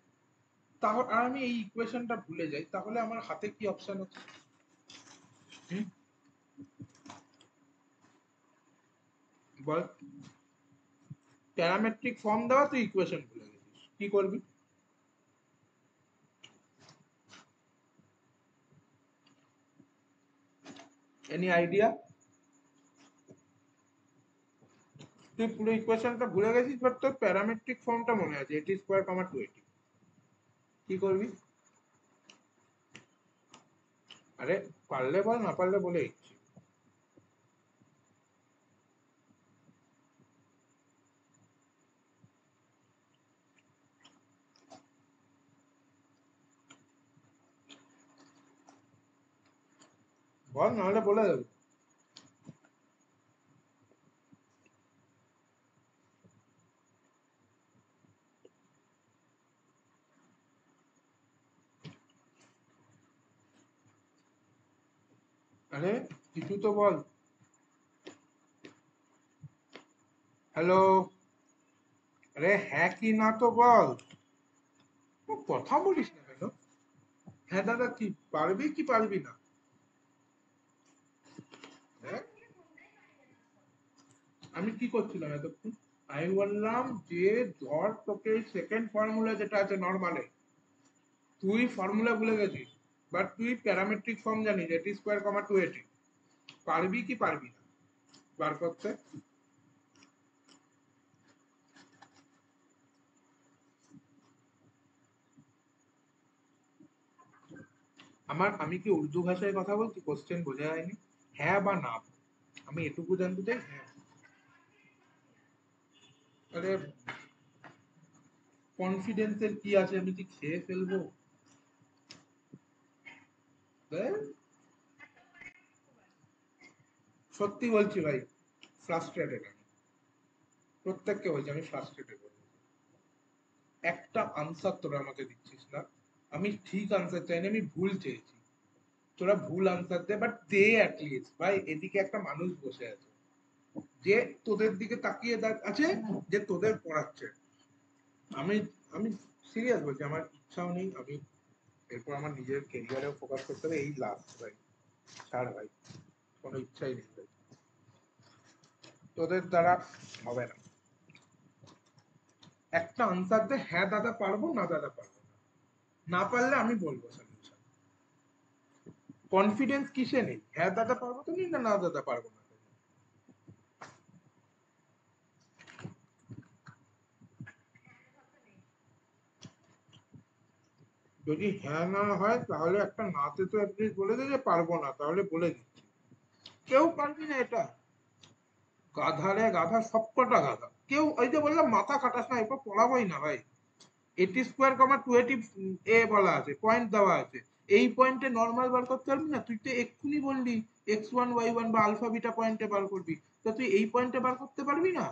তাহলে আর আমি এই ইকুয়েশনটা ভুলে যাই, তাহলে আমার হাতে কি অপশন আছে? বল, প্যারামেট্রিক ফর্ম দেওয়া, তুই ইকুয়েশন ভুলে গেছিস, কি করবি? Any idea? তুই পুরো ইকুয়েশনটা ভুলে গেছিস, বাট তোর প্যারামেট্রিক ফর্মটা মনে আছে, এটি স্কয়ার কমা 280। কি করবি? আরে পারলে বল, না পারলে বলে দিচ্ছি। বল, নাহলে বলে দেবো। আরে কিছু তো বল। হ্যালো? আরে হ্যাঁ কি না তো বল, কথা বলিস না কেন? হ্যাঁ দাদা, কি পারবি কি পারবি না? হ্যাঁ? আমি কি করছিলাম এতক্ষণ? আমি বললাম যে ধর তোকে সেকেন্ড ফর্মুলা যেটা আছে নর্মালে, তুই ফর্মুলা ভুলে গেছিস, বাট তুই প্যারামেট্রিক ফর্ম জানিস, এটি স্কয়ার কমা 280। পারবি কি পারবি না বার করতে? আমি কি উর্দু ভাষায় কথা বলছি? কোশ্চেন বোঝা যায়নি? হ্যাঁ বা না, আমি এটুকু জানতে চাই। হ্যাঁ, আরে কনফিডেন্সের কি আছে, আমি কি খেয়ে ফেলবো? দেখ, সত্যি বলছি ভাই, ফ্রাস্ট্রেটেড আমি, প্রত্যেককে বলছি আমি ফ্রাস্ট্রেটেড। একটা আনসার তোরা আমাকে দিচ্ছিস না। আমি ঠিক আনসার চাই না, আমি ভুল চেয়েছি। তোরা ভুল আনসার দে, বাট দে অ্যাটলিস্ট। ভাই এদিকে একটা মানুষ বসে আছে যে তোদের দিকে তাকিয়ে আছে, যে তোদের পড়াচ্ছে। আমি আমি সিরিয়াস বলছি, আমার ইচ্ছাও নেই। আমি এরপর আমার নিজের কেরিয়ারেও ফোকাস করতে হবে, এই লাস্ট ভাই। ছাড় ভাই, কোনো ইচ্ছাই নেই ভাই, তোদের দ্বারা হবে না। একটা আনসার দে, হ্যাঁ দাদা পারবো, না দাদা পারবো না। না পারলে আমি বলবো সলিউশন। কনফিডেন্স কিসে নেই? হ্যাঁ দাদা পারবো তো নেই, না না দাদা পারবো না। যদি হ্যাঁ না হয় তাহলে একটা নাতে তো অ্যাটলিস্ট বলে দে যে পারবো না, তাহলে বলে দিচ্ছি। কেউ পারবি না এটা। গাধা রে গাধা, সবকটা গাধা। কেউ ওই যে বললাম মাথা খাটাস না, এরপর পড়াবোই না ভাই। এটি স্কোয়ার কমা টু এটি এ বলা আছে, পয়েন্ট দেওয়া আছে। এই পয়েন্টে নর্মাল বার করতে পারবি না? তুই তো এক্ষুনি বললি x1 y1 বা আলফা বিটা পয়েন্টে বার করবি, তো তুই এই পয়েন্টে বার করতে পারবি না?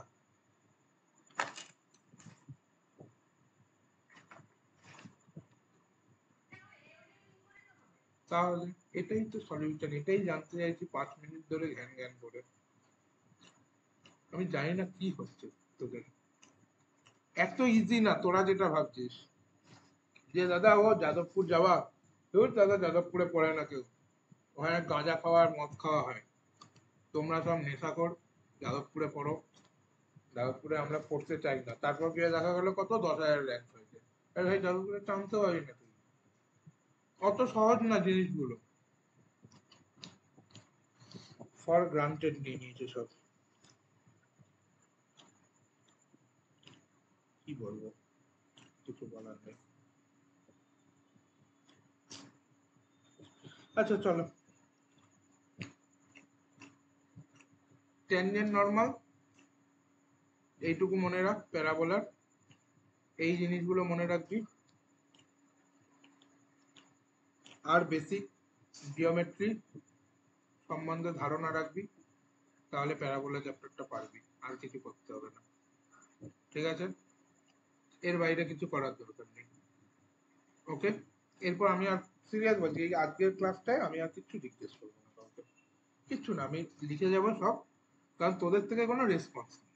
তাহলে এটাই তো সলিউশন, এটাই জানতে চাইছি 5 মিনিট ধরে জ্ঞান জ্ঞান করে। আমি জানি না কি হচ্ছে তোদের। এত ইজি না তোরা যেটা ভাবছিস, যে দাদা ও যাদবপুর যাওয়া। ধুর দাদা, যাদবপুরে পড়ে না কেউ, ওখানে গাঁজা খাওয়া আর মদ খাওয়া হয়। তোমরা সব নেশাখোর, যাদবপুরে পড়ো। যাদবপুরে আমরা পড়তে চাই না, তারপর গিয়ে দেখা গেলো কত 10,000 র্যাঙ্ক হয়েছে। আরে ভাই যাদবপুরে টানতে পারি না তুই, অত সহজ না জিনিসগুলো। ফর গ্রান্টেড নিয়ে নিয়েছে সব। কি বলবো, কিছু বলার নেই। আচ্ছা চলো, ট্যানজেন্ট নর্মাল এইটুকু মনে রাখ, প্যারাবোলার এই জিনিসগুলো মনে রাখবি। আর বেসিক জিওমেট্রি সম্বন্ধে ধারণা রাখবি, তাহলে প্যারাবোলা চ্যাপ্টারটা পারবি, আর কিছু করতে হবে না। ঠিক আছে, এর বাইরে কিছু করার দরকার নেই। ওকে, এরপর আমি আর সিরিয়াস বলছি, এই আজকের ক্লাসটায় আমি আর কিছু জিজ্ঞেস করবো না কাউকে। কিচ্ছু না, আমি লিখে যাবো সব। কারণ তোদের থেকে কোনো রেসপন্স নেই,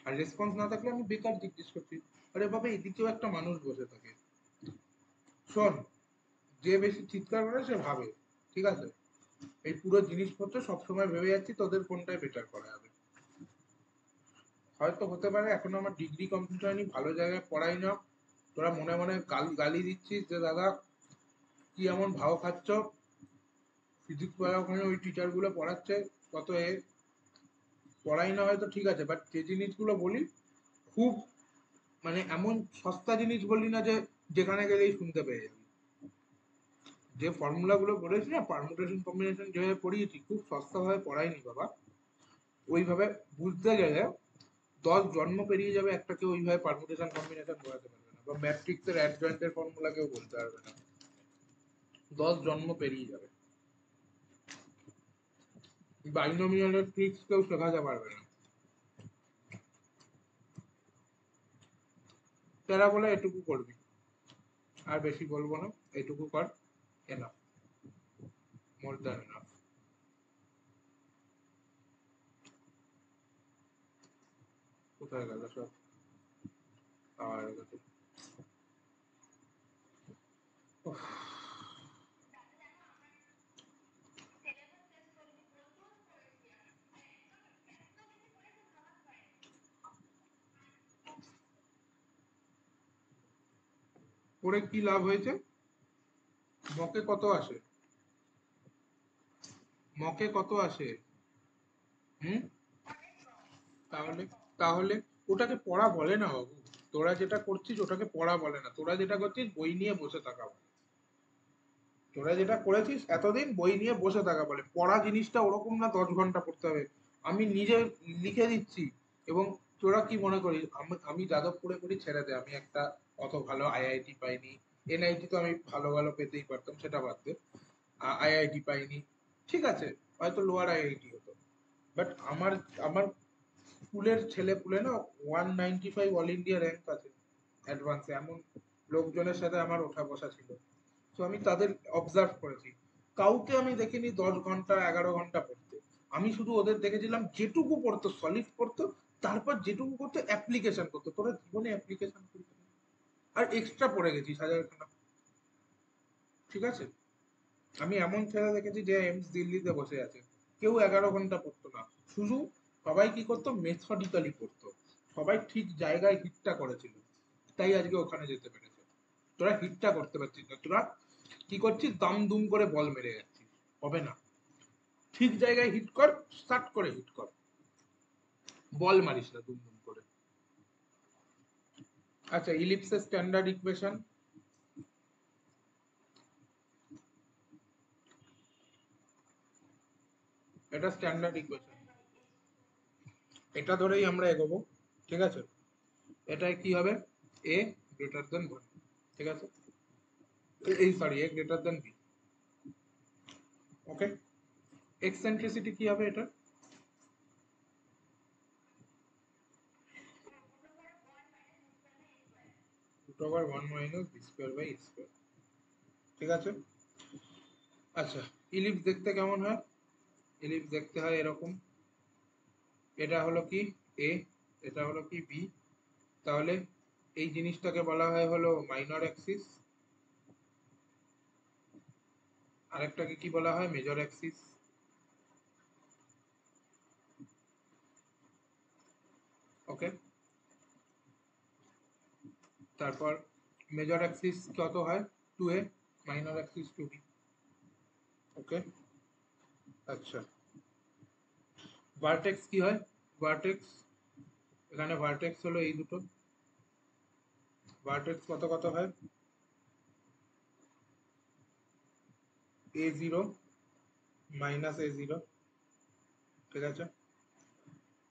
আর রেসপন্স না থাকলে আমি বেকার জিজ্ঞেস করছি। আরে বাবা, এদিকেও একটা মানুষ বসে থাকে। শোন, যে বেশি চিৎকার করে সে ভাবে, ঠিক আছে? এই পুরো জিনিসপত্র সবসময় ভেবে যাচ্ছি তোদের কোনটায় বেটার করা যাবে। হয়তো হতে পারে এখনো আমার ডিগ্রি কমপ্লিট হয়নি, ভালো জায়গায় পড়াই না, তোরা মনে মনে গালি দিচ্ছিস যে দাদা কি এমন ভাও খাচ্ছ, ফিজিক্স পড়া ওখানে ওই টিচার গুলো পড়াচ্ছে, কত এ পড়াই না হয়তো ঠিক আছে, বাট যে জিনিসগুলো বলি খুব মানে এমন সস্তা জিনিস বললি না যে যেখানে গেলেই শুনতে পেয়ে যাবি। যে ফর্মুলা গুলো পড়েছি না, পারমুটেশন কম্বিনেশন যেভাবে পড়িয়েছি, খুব সস্তা ভাবে পড়াইনি বাবা। ওইভাবে বুঝতে গেলে 10 জন্ম পেরিয়ে যাবে একটা কেউ ওইভাবে পারমুটেশন কম্বিনেশন বোঝাতে পারবে না, বা ম্যাট্রিক্সের অ্যাডজয়েন্টের ফর্মুলা কেউ বলতে পারবে না। 10 জন্ম পেরিয়ে যাবে। বাইনোমিয়ালের ট্রিক্স কেউ শেখাতে পারবে না। তারা বলে এটুকু করবি, আর বেশি বলবো না, এটুকু কর, এনাফ, মোর দ্যান এনাফ। কোথায় গেল সব? আর উফ, পড়ে কি লাভ হয়েছে? মকে কত আসে? মকে কত আসে? হুম? তাহলে তাহলে ওটাকে পড়া বলে না বাবু। তোরা যেটা করছিস ওটাকে পড়া বলে না, তোরা যেটা করছিস বই নিয়ে বসে থাকা বলে। তোরা যেটা করেছিস এতদিন বই নিয়ে বসে থাকা বলে। পড়া জিনিসটা ওরকম না 10 ঘন্টা পড়তে হবে। আমি নিজে লিখে দিচ্ছি। এবং তোরা কি মনে করিস আমি যাদবপুরে পড়ি, ছেড়ে দে, আমি একটা অত ভালো আইআইটি পাইনি। এনআইটি তো আমি ভালো ভালো পেতেই পারতাম, সেটা বাদ দে। আইআইটি পাইনি, ঠিক আছে, হয়তো লোয়ার আইআইটি হতো। বাট আমার আমার স্কুলের ছেলে পুলে না 195 অল ইন্ডিয়া র্যাঙ্ক আছে অ্যাডভান্সে, এমন লোকজনের সাথে আমার ওঠা বসা ছিল। তো আমি তাদের অবজার্ভ করেছি, কাউকে আমি দেখিনি 10 ঘন্টা 11 ঘন্টা পড়তে। আমি শুধু ওদের দেখেছিলাম যেটুকু পড়তো সলিড পড়তো, তারপর যেটুকু করতো অ্যাপ্লিকেশন করতো। তোরা জীবনে অ্যাপ্লিকেশন করবি না। আর এক্সট্রা পড়ে গেছিস 1000 খানা, ঠিক আছে? আমি এমন ছেলে দেখেছি যে এমস দিল্লিতে বসে আছে, কেউ 11 ঘন্টা পড়তো না। শুধু সবাই কি করতো, মেথডিক্যালি পড়তো। সবাই ঠিক জায়গায় হিটটা করেছিল, তাই আজকে ওখানে যেতে পেরেছে। তোরা হিটটা করতে পারছিস না, তোরা কি করছিস, দাম দুম করে বল মেরে যাচ্ছিস, হবে না। ঠিক জায়গায় হিট কর, স্টার্ট করে হিট কর, বল মারিস না দুম দুম করে। আচ্ছা, ইলিপসের স্ট্যান্ডার্ড ইকুয়েশন, এটা স্ট্যান্ডার্ড ইকুয়েশন, এটা ধরেই আমরা এগোবো, ঠিক আছে। এটাই কি হবে, এ গ্রেটার দেন ওয়ান, ঠিক আছে, এই sorry A greater than B. Okay, eccentricity কি হবে এটা, root over one minus B square by A square, ঠিক আছে। আচ্ছা, ইলিপস দেখতে কেমন হয়, ইলিপস দেখতে হয় এরকম, এটা হলো কি এ, এটা হলো কি বি, তাহলে এই জিনিসটাকে বলা হয় হলো মাইনর অ্যাক্সিস, আরেকটাকে কি বলা হয়, মেজর অ্যাক্সিস। ওকে, তারপর মেজর অ্যাক্সিস কত হয়, টু এ, মাইনর অ্যাক্সিস টু বি। ওকে, আচ্ছা, ভার্টেক্স কি হয়, ভার্টেক্স, এখানে ভার্টেক্স হলো এই দুটো, ভার্টেক্স কত কত হয়, এ জিরো মাইনাস এ জিরো, ঠিক আছে।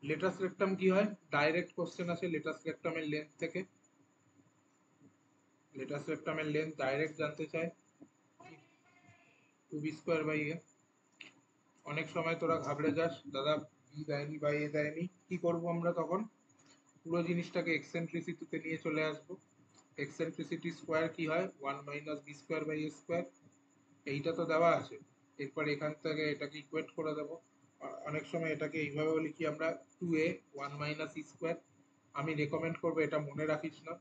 লেটাস রেক্টাম কি হয়, ডাইরেক্ট কোশ্চেন আসে লেটাস রেক্টামের লেন্থ থেকে, লেটাস রেক্টামের লেন্থ ডাইরেক্ট জানতে চায়, টু বি স্কোয়ার বাই এ। অনেক সময় তোরা ঘাবড়ে যাস, দাদা বি দেয়নি বা এ দেয়নি, কি করব আমরা তখন, পুরো জিনিসটাকে এক্সেন্ট্রিসিটিতে নিয়ে চলে আসবো। এক্সেন্ট্রিসিটি স্কোয়ার কি হয়, one minus B square by A square, এইটা তো দেওয়া আছে, এরপর এখান থেকে এটাকে ইকুয়েট করে দেবো। অনেক সময় এটাকে এইভাবেও লিখি আমরা, টু এ ওয়ান মাইনাস ই স্কোয়ার। আমি রেকমেন্ড করবো এটা মনে রাখিস না,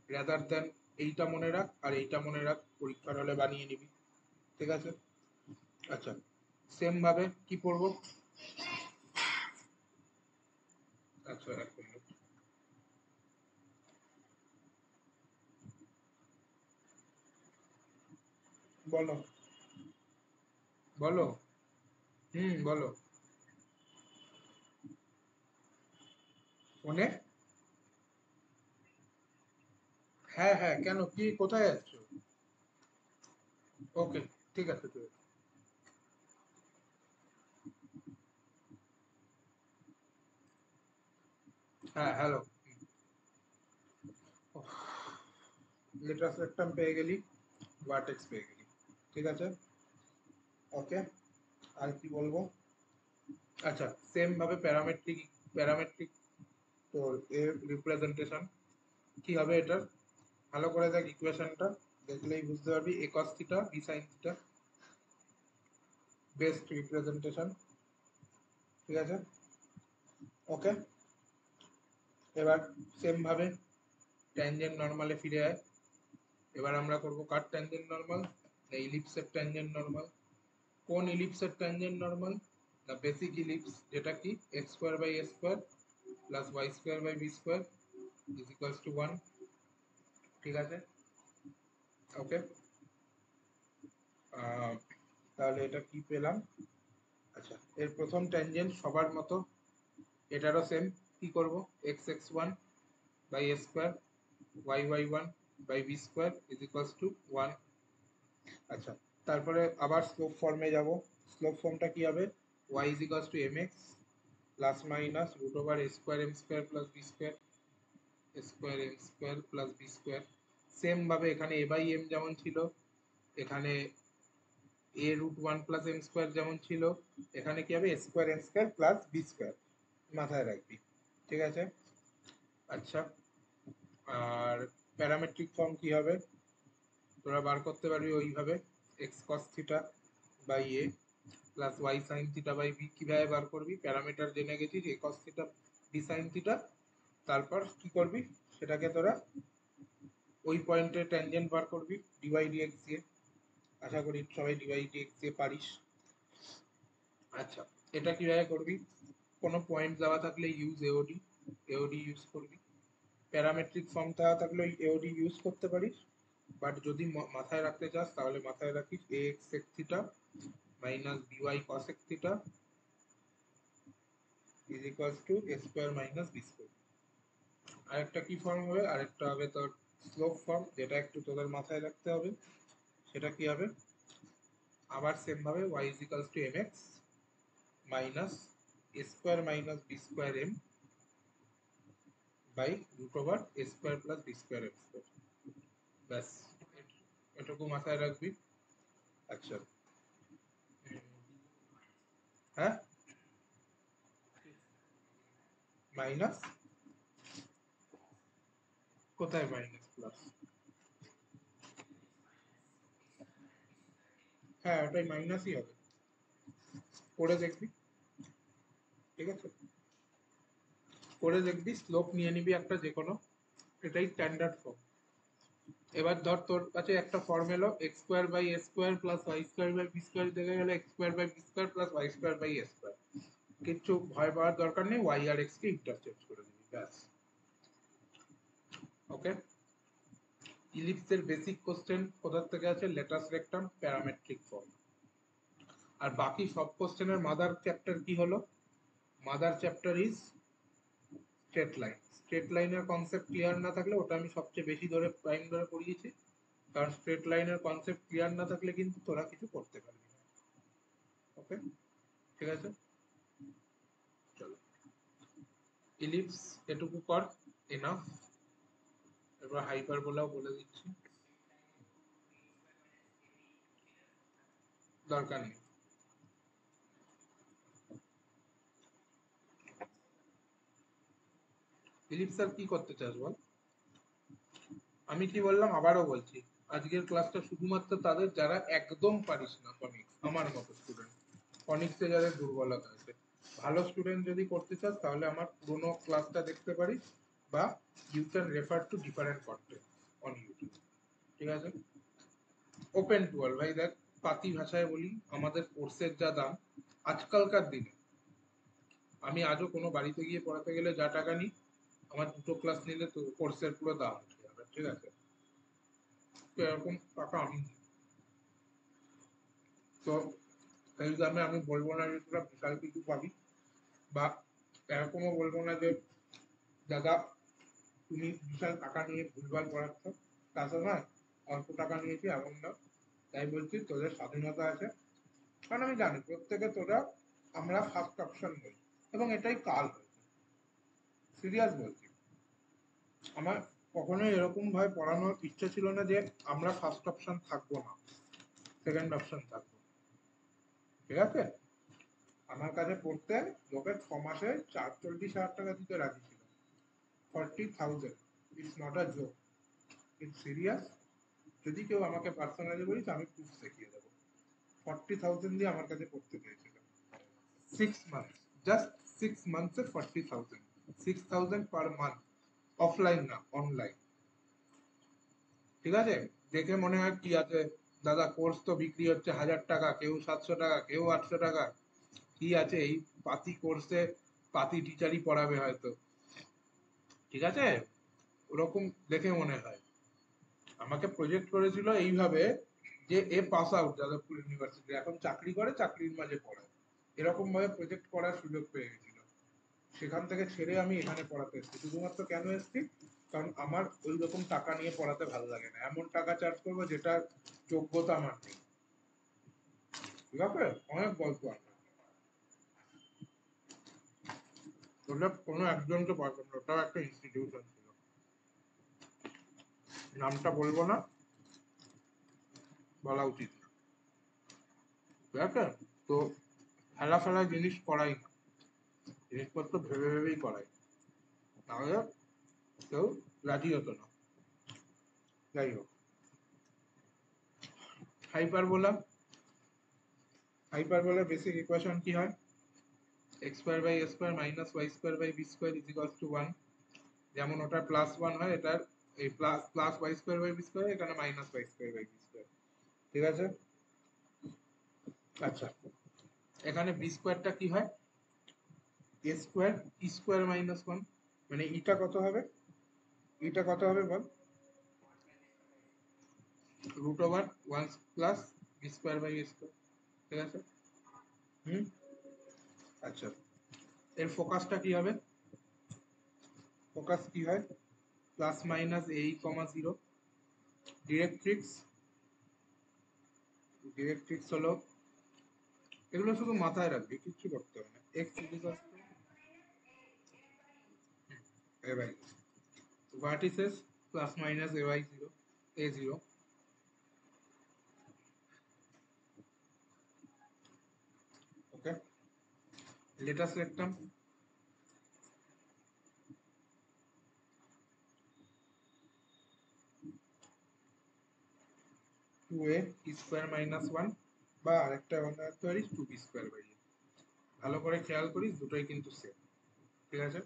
রাদার দেন এইটা মনে রাখ আর এইটা মনে রাখ, পরীক্ষার হলে বানিয়ে নিবি, ঠিক আছে। আচ্ছা, সেম ভাবে কি পড়বো, আচ্ছা এক মিনিট, বলো বলো, বলো, ফোনে, হ্যাঁ হ্যাঁ, কেন কি কোথায় যাচ্ছ, ওকে, ঠিক আছে ঠিক আছে। হ্যাঁ হ্যালো, লেটার সেকশন পেয়ে গেলি, ভার্টেক্স পেয়ে গেলি, ঠিক আছে। ওকে, আর কি বলবো, আচ্ছা সেম ভাবে প্যারামেট্রিক, প্যারামেট্রিক তোর এর রিপ্রেজেন্টেশন কি হবে এটার, ভালো করে দেখ ইকুয়েশনটা, দেখলেই বুঝতে পারবি, a cos theta b sin theta, best representation, ঠিক আছে। ওকে, এবার সেম ভাবে ট্যানজেন্ট নর্মালে ফিরে আয়, এবার আমরা করব কার ট্যানজেন্ট নর্মাল, না ইলিপসের ট্যানজেন্ট নর্মাল। কোন ইলিপসের ট্যানজেন্ট নর্মাল, না বেসিক ইলিপস, যেটা কি X square by A square plus Y square by B square is equals to one, ঠিক আছে। ওকে, তাহলে এটা কি পেলাম, আচ্ছা এর প্রথম ট্যানজেন্ট সবার মতো, এটারও সেম, কি করব, X x one by A square Y Y one by B square is equals to one. আচ্ছা, তারপরে আবার স্লোপ ফর্মে যাব, স্লোপ ফর্মটা কি হবে, y is equals to mx plus minus root over a square m square plus b square, a square m square plus b square. Same ভাবে এখানে a বাই m যেমন ছিল, এখানে a root one plus m square যেমন ছিল, এখানে কি হবে, a square m square plus b square, মাথায় রাখবি, ঠিক আছে। আচ্ছা, আর প্যারামেট্রিক ফর্ম কি হবে, তোরা বার করতে পারবি ওইভাবে, x cos theta by a plus y sin theta by b, কিভাবে বার করবি, প্যারামিটার জেনে গেছিস, a cos theta b sin theta, তারপর কি করবি, সেটাকে তোরা ওই পয়েন্টে ট্যানজেন্ট বার করবি ডিওয়াই ডিএক্স দিয়ে, আশা করি সবাই ডিওয়াই ডিএক্স দিয়ে পারিস। আচ্ছা, এটা কিভাবে করবি, কোনো পয়েন্ট দেওয়া থাকলে ইউজ এওডি, এওডি ইউজ করবি। প্যারামেট্রিক ফর্ম থাকলে এওডি ইউজ করতে পারিস, বাট যদি মাথায় রাখতে চাস তাহলে মাথায় রাখিস a x sec theta minus b y cos x theta is equals to A square minus B square. আরেকটা কি ফর্ম হবে, আরেকটা হবে তোর স্লোপ ফর্ম, যেটা একটু তোদের মাথায় রাখতে হবে। সেটা কি হবে, আবার সেম ভাবে y is equals to mx minus a square minus b square m by root over a square plus b square m square. ব্যাস, এটুকু মাথায় রাখবি। আচ্ছা, হ্যাঁ, মাইনাস কোথায় মাইনাস প্লাস? হ্যাঁ, ওটাই মাইনাসই হবে, করে দেখবি। ঠিক আছে, করে দেখবি, স্লোপ নিয়ে নিবি একটা যে কোনো, এটাই স্ট্যান্ডার্ড ফর্ম। এবার ধর তোর কাছে একটা ফর্ম এলো x square by A square plus Y square by B square, দেখে গেলে x square by B square plus Y square by A square. কিচ্ছু ভয় পাওয়ার দরকার নেই, ওয়াই আর এক্স কে ইন্টারচেঞ্জ করে দিবি, ব্যাস। ওকে, ইলিপসের বেসিক কোশ্চেন কোথার থেকে আছে, লেটাস রেকটাম প্যারামেট্রিক ফর্ম। আর বাকি সব কোশ্চেনের মাদার চ্যাপ্টার কি হলো, mother chapter is straight line. Straight লাইনের কনসেপ্ট ক্লিয়ার না থাকলে, ওটা আমি সবচেয়ে বেশি ধরে টাইম ধরে পড়িয়েছি, কারণ স্ট্রেট লাইনের কনসেপ্ট ক্লিয়ার না থাকলে কিন্তু তোরা কিছু করতে পারবি না। ওকে, ঠিক আছে, চলো ইলিপস এটুকু কর, এনাফ। এবার হাইপারবোলাও বলে দিচ্ছি, দরকার নেই। ইলিপস আর কি করতে চাস বল? আমি কি বললাম আবারও বলছি, আজকের ক্লাসটা শুধুমাত্র তাদের যারা একদম পারিস না কনিক্স, আমার মতো স্টুডেন্ট, কনিক্সে যাদের দুর্বলতা আছে। ভালো স্টুডেন্ট যদি করতে চাস তাহলে আমার পুরোনো ক্লাসটা দেখতে পারিস, বা you can refer to different content on YouTube. ঠিক আছে, ওপেন টু অল ভাই। দেখ, পাতি ভাষায় বলি, আমাদের কোর্সের যা দাম আজকালকার দিনে, আমি আজও কোনো বাড়িতে গিয়ে পড়াতে গেলে যা টাকা নিই, আমার দুটো ক্লাস নিলে তো কোর্সের পুরো দাম উঠে যাবে। ঠিক আছে, তো এরকম টাকা আমি নিই। তো এই দামে আমি বলবো না যে তোরা বিশাল কিছু পাবি, বা এরকমও বলবো না যে দাদা তুমি বিশাল টাকা নিয়ে ভুলভাল পড়াচ্ছ। তাছাড়া নয়, অল্প টাকা নিয়েছি এমন না। তাই বলছি তোদের স্বাধীনতা আছে, কারণ আমি জানি প্রত্যেকে তোরা, আমরা ফার্স্ট অপশন নই, এবং এটাই কাল হয়েছে। সিরিয়াস বলছি, আমার কখনোই এরকম ভাবে পড়ানোর ইচ্ছা ছিল না যে আমরা ফার্স্ট অপশন থাকবো না, সেকেন্ড অপশন থাকবো। ঠিক আছে, আমার কাছে পড়তে লোকে 6 মাসে 40,000 টাকা দিতে রাজি ছিল। 40,000, it's not a joke, it's serious. যদি কেউ আমাকে পার্সোনালি বলিস আমি প্রুফ দেখিয়ে দেবো। 40,000 দিয়ে আমার কাছে পড়তে পেয়েছিল 6 month, just 6 মান্থে 40,000, 6,000 per month, offline না অনলাইন। ঠিক আছে, দেখে মনে হয় কি আছে দাদা, কোর্স তো বিক্রি হচ্ছে 1,000 টাকা, কেউ 700 টাকা, কেউ 800 টাকা, কি আছে এই পাতি কোর্সে, পাতি টিচারই পড়াবে হয়তো। ঠিক আছে, ওরকম দেখে মনে হয়। আমাকে প্রজেক্ট করেছিল এইভাবে যে A pass out Jadavpur university, এখন চাকরি করে, চাকরির মাঝে পড়ায়, এরকম ভাবে প্রজেক্ট করার সুযোগ পেয়ে গেছিল। সেখান থেকে ছেড়ে আমি এখানে পড়াতে এসেছি। শুধুমাত্র কেন এসেছি, কারণ আমার ওই রকম টাকা নিয়ে পড়াতে ভালো লাগে না, এমন টাকা চার্জ করবো যেটা যোগ্যতা আমার নেই। ঠিক আছে, অনেক গল্প আছে, ওটা কোনো একজনকে পারবেন না, ওটাও একটা ইনস্টিটিউশন ছিল, নামটা বলবো না, বলা উচিত না। ঠিক আছে, তো ফেলা ফেলা জিনিস করাই না, জিনিসপত্র ভেবে ভেবেই করাই, তাহলে কেউ রাজি হতো না। যাই হোক, হাইপারবোলা, হাইপারবোলার বেসিক ইকুয়েশন কি হয়, x square by A square minus y square by B square is equals to 1। যেমন ওটা +1 হয়, এটার এই plus plus Y square by B square, এখানে minus y square by B square. ঠিক আছে, আচ্ছা, এখানে বি স্কোয়ারটা কি হয়, a square e square minus 1। মানে ইটা কত হবে, ইটা কত হবে বল, root over 1 plus B square by A square, ঠিক আছে। হুম, আচ্ছা এর ফোকাসটা কি হবে, ফোকাস কি হয়, প্লাস মাইনাস এই কমা জিরো, ডিরেক্ট্রিক্স, ডিরেক্ট্রিক্স হলো, এগুলো শুধু মাথায় রাখবি, কিচ্ছু করতে হবে না, x equals to a by vertices plus minus a by zero, a zero, okay. Latus rectum 2a square minus 1, বা আরেকটা বানাতে পারিস 2b স্কোয়ার বাই এ। ভালো করে খেয়াল করিস দুটোই কিন্তু সেম, ঠিক আছে।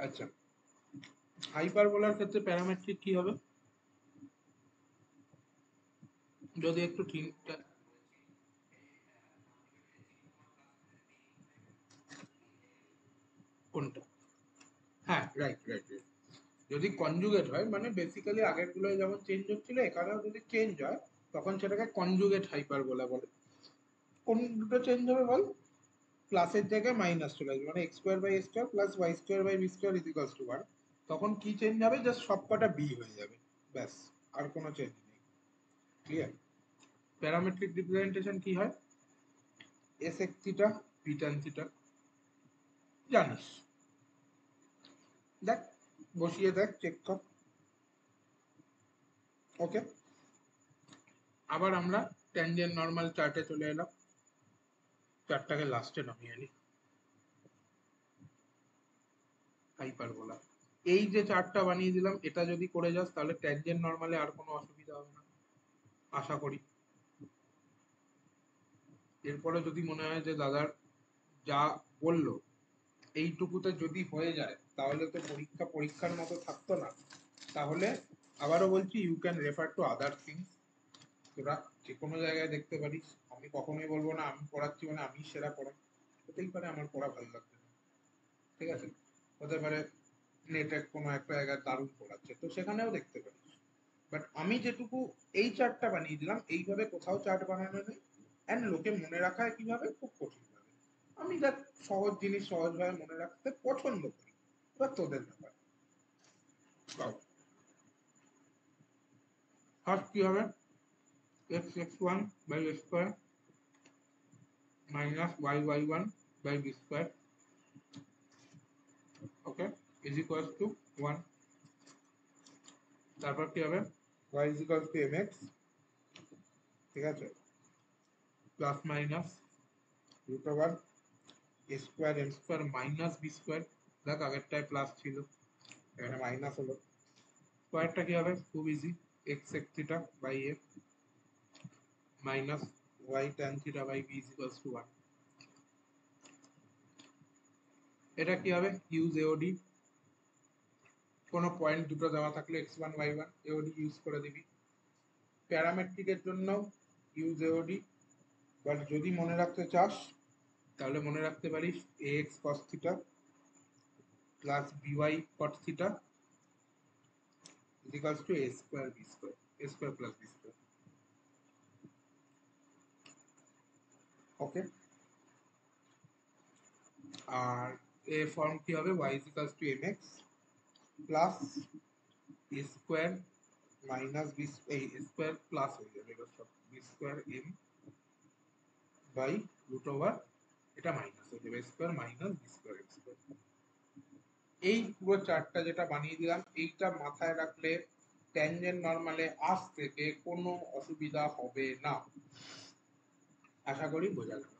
আচ্ছা হাইপারবোলার ক্ষেত্রে প্যারামেট্রিক কি হবে, যদি একটু ঠিকটা, কোনটা, হ্যাঁ রাইট রাইট রাইট, যদি কনজুগেট হয় মানে বেসিক্যালি আগের গুলো যেমন চেঞ্জ হচ্ছিল এখানেও যদি চেঞ্জ হয় তখন সেটাকে কনজুগেট হাইপারবোলা বলে। কোন দুটো চেঞ্জ হবে বল, প্লাসের জায়গায় মাইনাস চলে আসবে, মানে x square by A square plus Y square by B square equals to 1, তখন কি চেঞ্জ হবে, জাস্ট সবকটা বি হয়ে যাবে, ব্যাস, আর কোনো চেঞ্জ নেই, ক্লিয়ার। প্যারামেট্রিক রিপ্রেজেন্টেশন কি হয়, এস এক থিটা বি ট্যান থিটা, জানিস, দেখ বসিয়ে দেখ চেক কর, ওকে। আবার আমরা ট্যানজেন্ট নর্মাল চার্টে চলে এলাম, চারটাকে লাস্টে নামিয়ে আনি, হাইপারবোলা, এই যে চার্টটা বানিয়ে দিলাম এটা যদি করে যাস তাহলে ট্যানজেন্ট নর্মালে আর কোনো অসুবিধা হবে না আশা করি। এরপরে যদি মনে হয় যে দাদার যা বললো এইটুকুতে যদি হয়ে যায় তাহলে তো পরীক্ষা পরীক্ষার মতো থাকতো না, তাহলে আবারও বলছি you can refer to other things, তোরা যে কোনো জায়গায় দেখতে পারিস, আমি কখনোই বলবো না আমি পড়াচ্ছি মানে আমি সেরা পড়াই, হতেই পারে আমার পড়া ভালো লাগবে না, ঠিক আছে, হতে পারে নেটে কোনো একটা জায়গায় দারুণ পড়াচ্ছে তো সেখানেও দেখতে পারিস, বাট আমি যেটুকু এই চার্টটা বানিয়ে দিলাম এইভাবে কোথাও চার্ট বানানো নেই, অ্যান্ড লোকে মনে রাখা কিভাবে, খুব কঠিন ভাবে, আমি দেখ সহজ জিনিস সহজভাবে মনে রাখতে পছন্দ করি, এবার তোদের ব্যাপার। ফার্স্ট কি হবে, x x one by square minus y Y one by B square, okay, is equals to 1, তারপর কি হবে, y is equals to mx, ঠিক আছে, প্লাস মাইনাস রুট ওভার এ square m square minus B square, দেখ আগেরটায় plus ছিল এখানে minus হলো, স্কোয়ারটা কি হবে খুব easy, x sec theta by a minus y tan theta by b is equals to 1, এটা কি হবে ইউজ এওডি, কোনো পয়েন্ট দুটো দেওয়া থাকলে এক্স ওয়ান ওয়াই ওয়ান এওডি ইউজ করে দিবি, প্যারামেট্রিকের জন্য ইউজ এওডি, বাট যদি মনে রাখতে চাস তাহলে মনে রাখতে পারিস a x cos theta plus b y cot theta equals to A square b square, a square plus B square, okay. আর এ ফর্ম কি হবে y equals to m x plus a square minus b, এই square plus হয়ে যাবে এবার সব, b square m by root over, এটা মাইনাস হয়ে যাবে square minus B square x square. এই পুরো চার্টটা যেটা বানিয়ে দিলাম এইটা মাথায় রাখলে ট্যানজেন্ট নরমালে আজ থেকে কোনো অসুবিধা হবে না, আশা করি বোঝা গেল।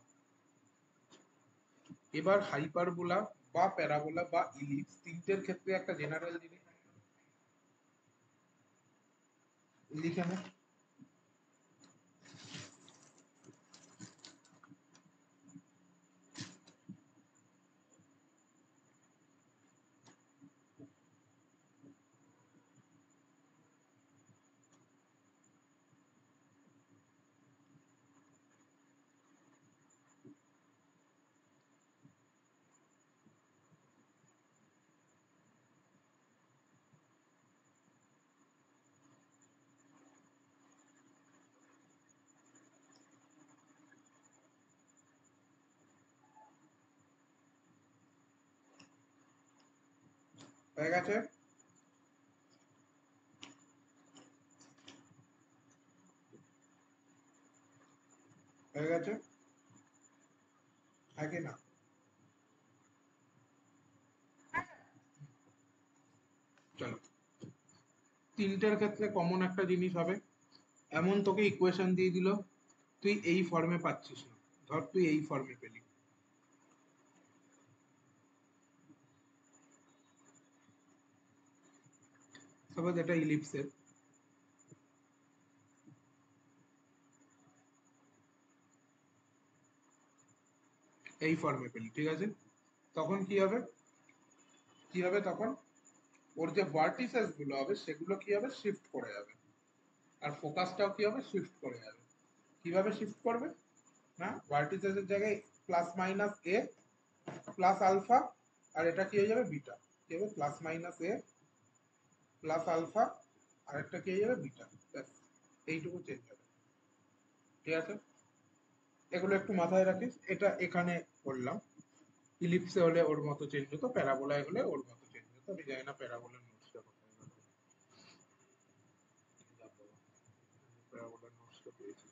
এবার হাইপারবোলা বা প্যারাবোলা বা ইলিপস তিনটের ক্ষেত্রে একটা জেনারেল জিনিস লিখে নে, হয়ে গেছে? হয়ে গেছে? হ্যাঁ কি না? চলো, তিনটের ক্ষেত্রে কমন একটা জিনিস হবে, এমন তোকে ইকুয়েশন দিয়ে দিল, তুই এই ফর্মে পাচ্ছিস না, ধর তুই এই ফর্মে পেলি, সাপোজ এটা ইলিপসের, এই ফর্মে পেলি, ঠিক আছে? তখন কি হবে? কি হবে তখন? ওর যে ভার্টিসেস গুলো হবে সেগুলো কি হবে? শিফট করে যাবে, আর ফোকাসটাও কি হবে? শিফট করে যাবে। কিভাবে শিফট করবে? না, ভার্টিসেস এর জায়গায় প্লাস মাইনাস এ প্লাস আলফা, আর এটা কি হয়ে যাবে? বিটা। কি হবে? প্লাস মাইনাস এ প্লাস আলফা, আর একটা কি হয়ে যাবে? বিটা। ব্যাস, এইটুকু চেঞ্জ হবে, ঠিক আছে? এগুলো একটু মাথায় রাখিস। এটা এখানে বললাম, ইলিপসে হলে ওর মতো চেঞ্জ হতো, প্যারাবোলায় হলে ওর মতো চেঞ্জ হতো। আমি জানি না প্যারাবোলার নোটসটা কোথায় গেল। প্যারাবোলার নোটসটা পেয়েছি,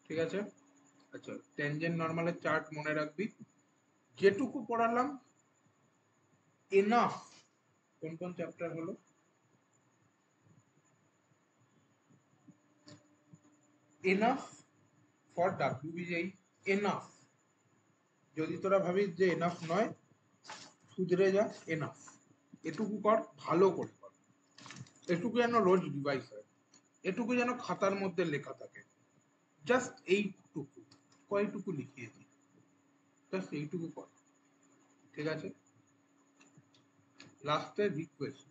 ঠিক আছে? আচ্ছা, ট্যানজেন্ট নরমালের চার্ট মনে রাখবি, যেটুকু পড়ালাম এনাফ। কোন কোন চ্যাপ্টার হলো? Enough for WBJEE, enough. যদি তোরা ভাবিস যে এনাফ নয়, শুধরে যা, এনাফ। এটুকু কর, ভালো করে কর। এটুকু যেন রোজ রিভাইজ হয়, এটুকু যেন খাতার মধ্যে লেখা থাকে। জাস্ট এইটুকু, কয়টুকু লিখিয়েছি, জাস্ট এইটুকু কর, ঠিক আছে? লাস্টে রিকোয়েস্ট,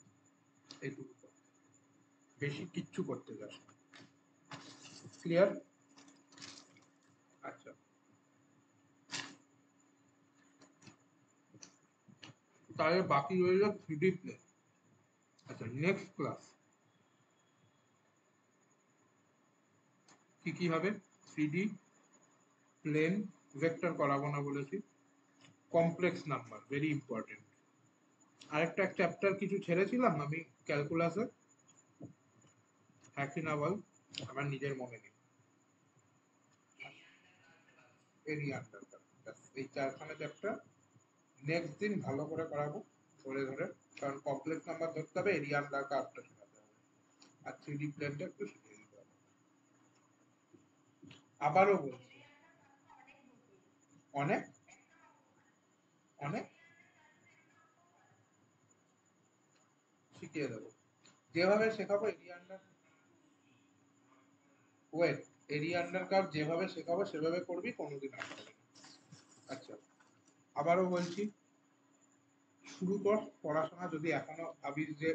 এইটুকু কর, বেশি কিচ্ছু করতে যাস না। ক্লিয়ার? আচ্ছা, তাহলে বাকি রইল 3D প্লেন। আচ্ছা, নেক্সট ক্লাস কি কি হবে? 3D প্লেন, ভেক্টর করাবো না বলেছি, কমপ্লেক্স নাম্বার ভেরি ইম্পর্টেন্ট। আরেকটা চ্যাপ্টার কিছু ছেড়েছিলাম আমি ক্যালকুলাসে, হ্যাঁ কি না বল? আমার নিজের মনে নেই। এরিয়া আন্ডার কার্ভ, এই চারখানা চ্যাপ্টার নেক্সট দিন ভালো করে করাবো, ধরে ধরে। কারণ কমপ্লেক্স নাম্বার ধরতে হবে, এরিয়া আন্ডার কার্ভটা শেখাতে হবে, আর 3D প্লেনটা একটু শিখিয়ে দিতে হবে। আবারও বলছি, অনেক অনেক শিখিয়ে দেবো, যেভাবে শেখাবো area under, wait, area under curve যেভাবে শেখাবো সেভাবে করবি, কোনোদিন আসবে না। আচ্ছা, আবারও বলছি, শুরু কর পড়াশোনা। যদি এখনো ভাবিস যে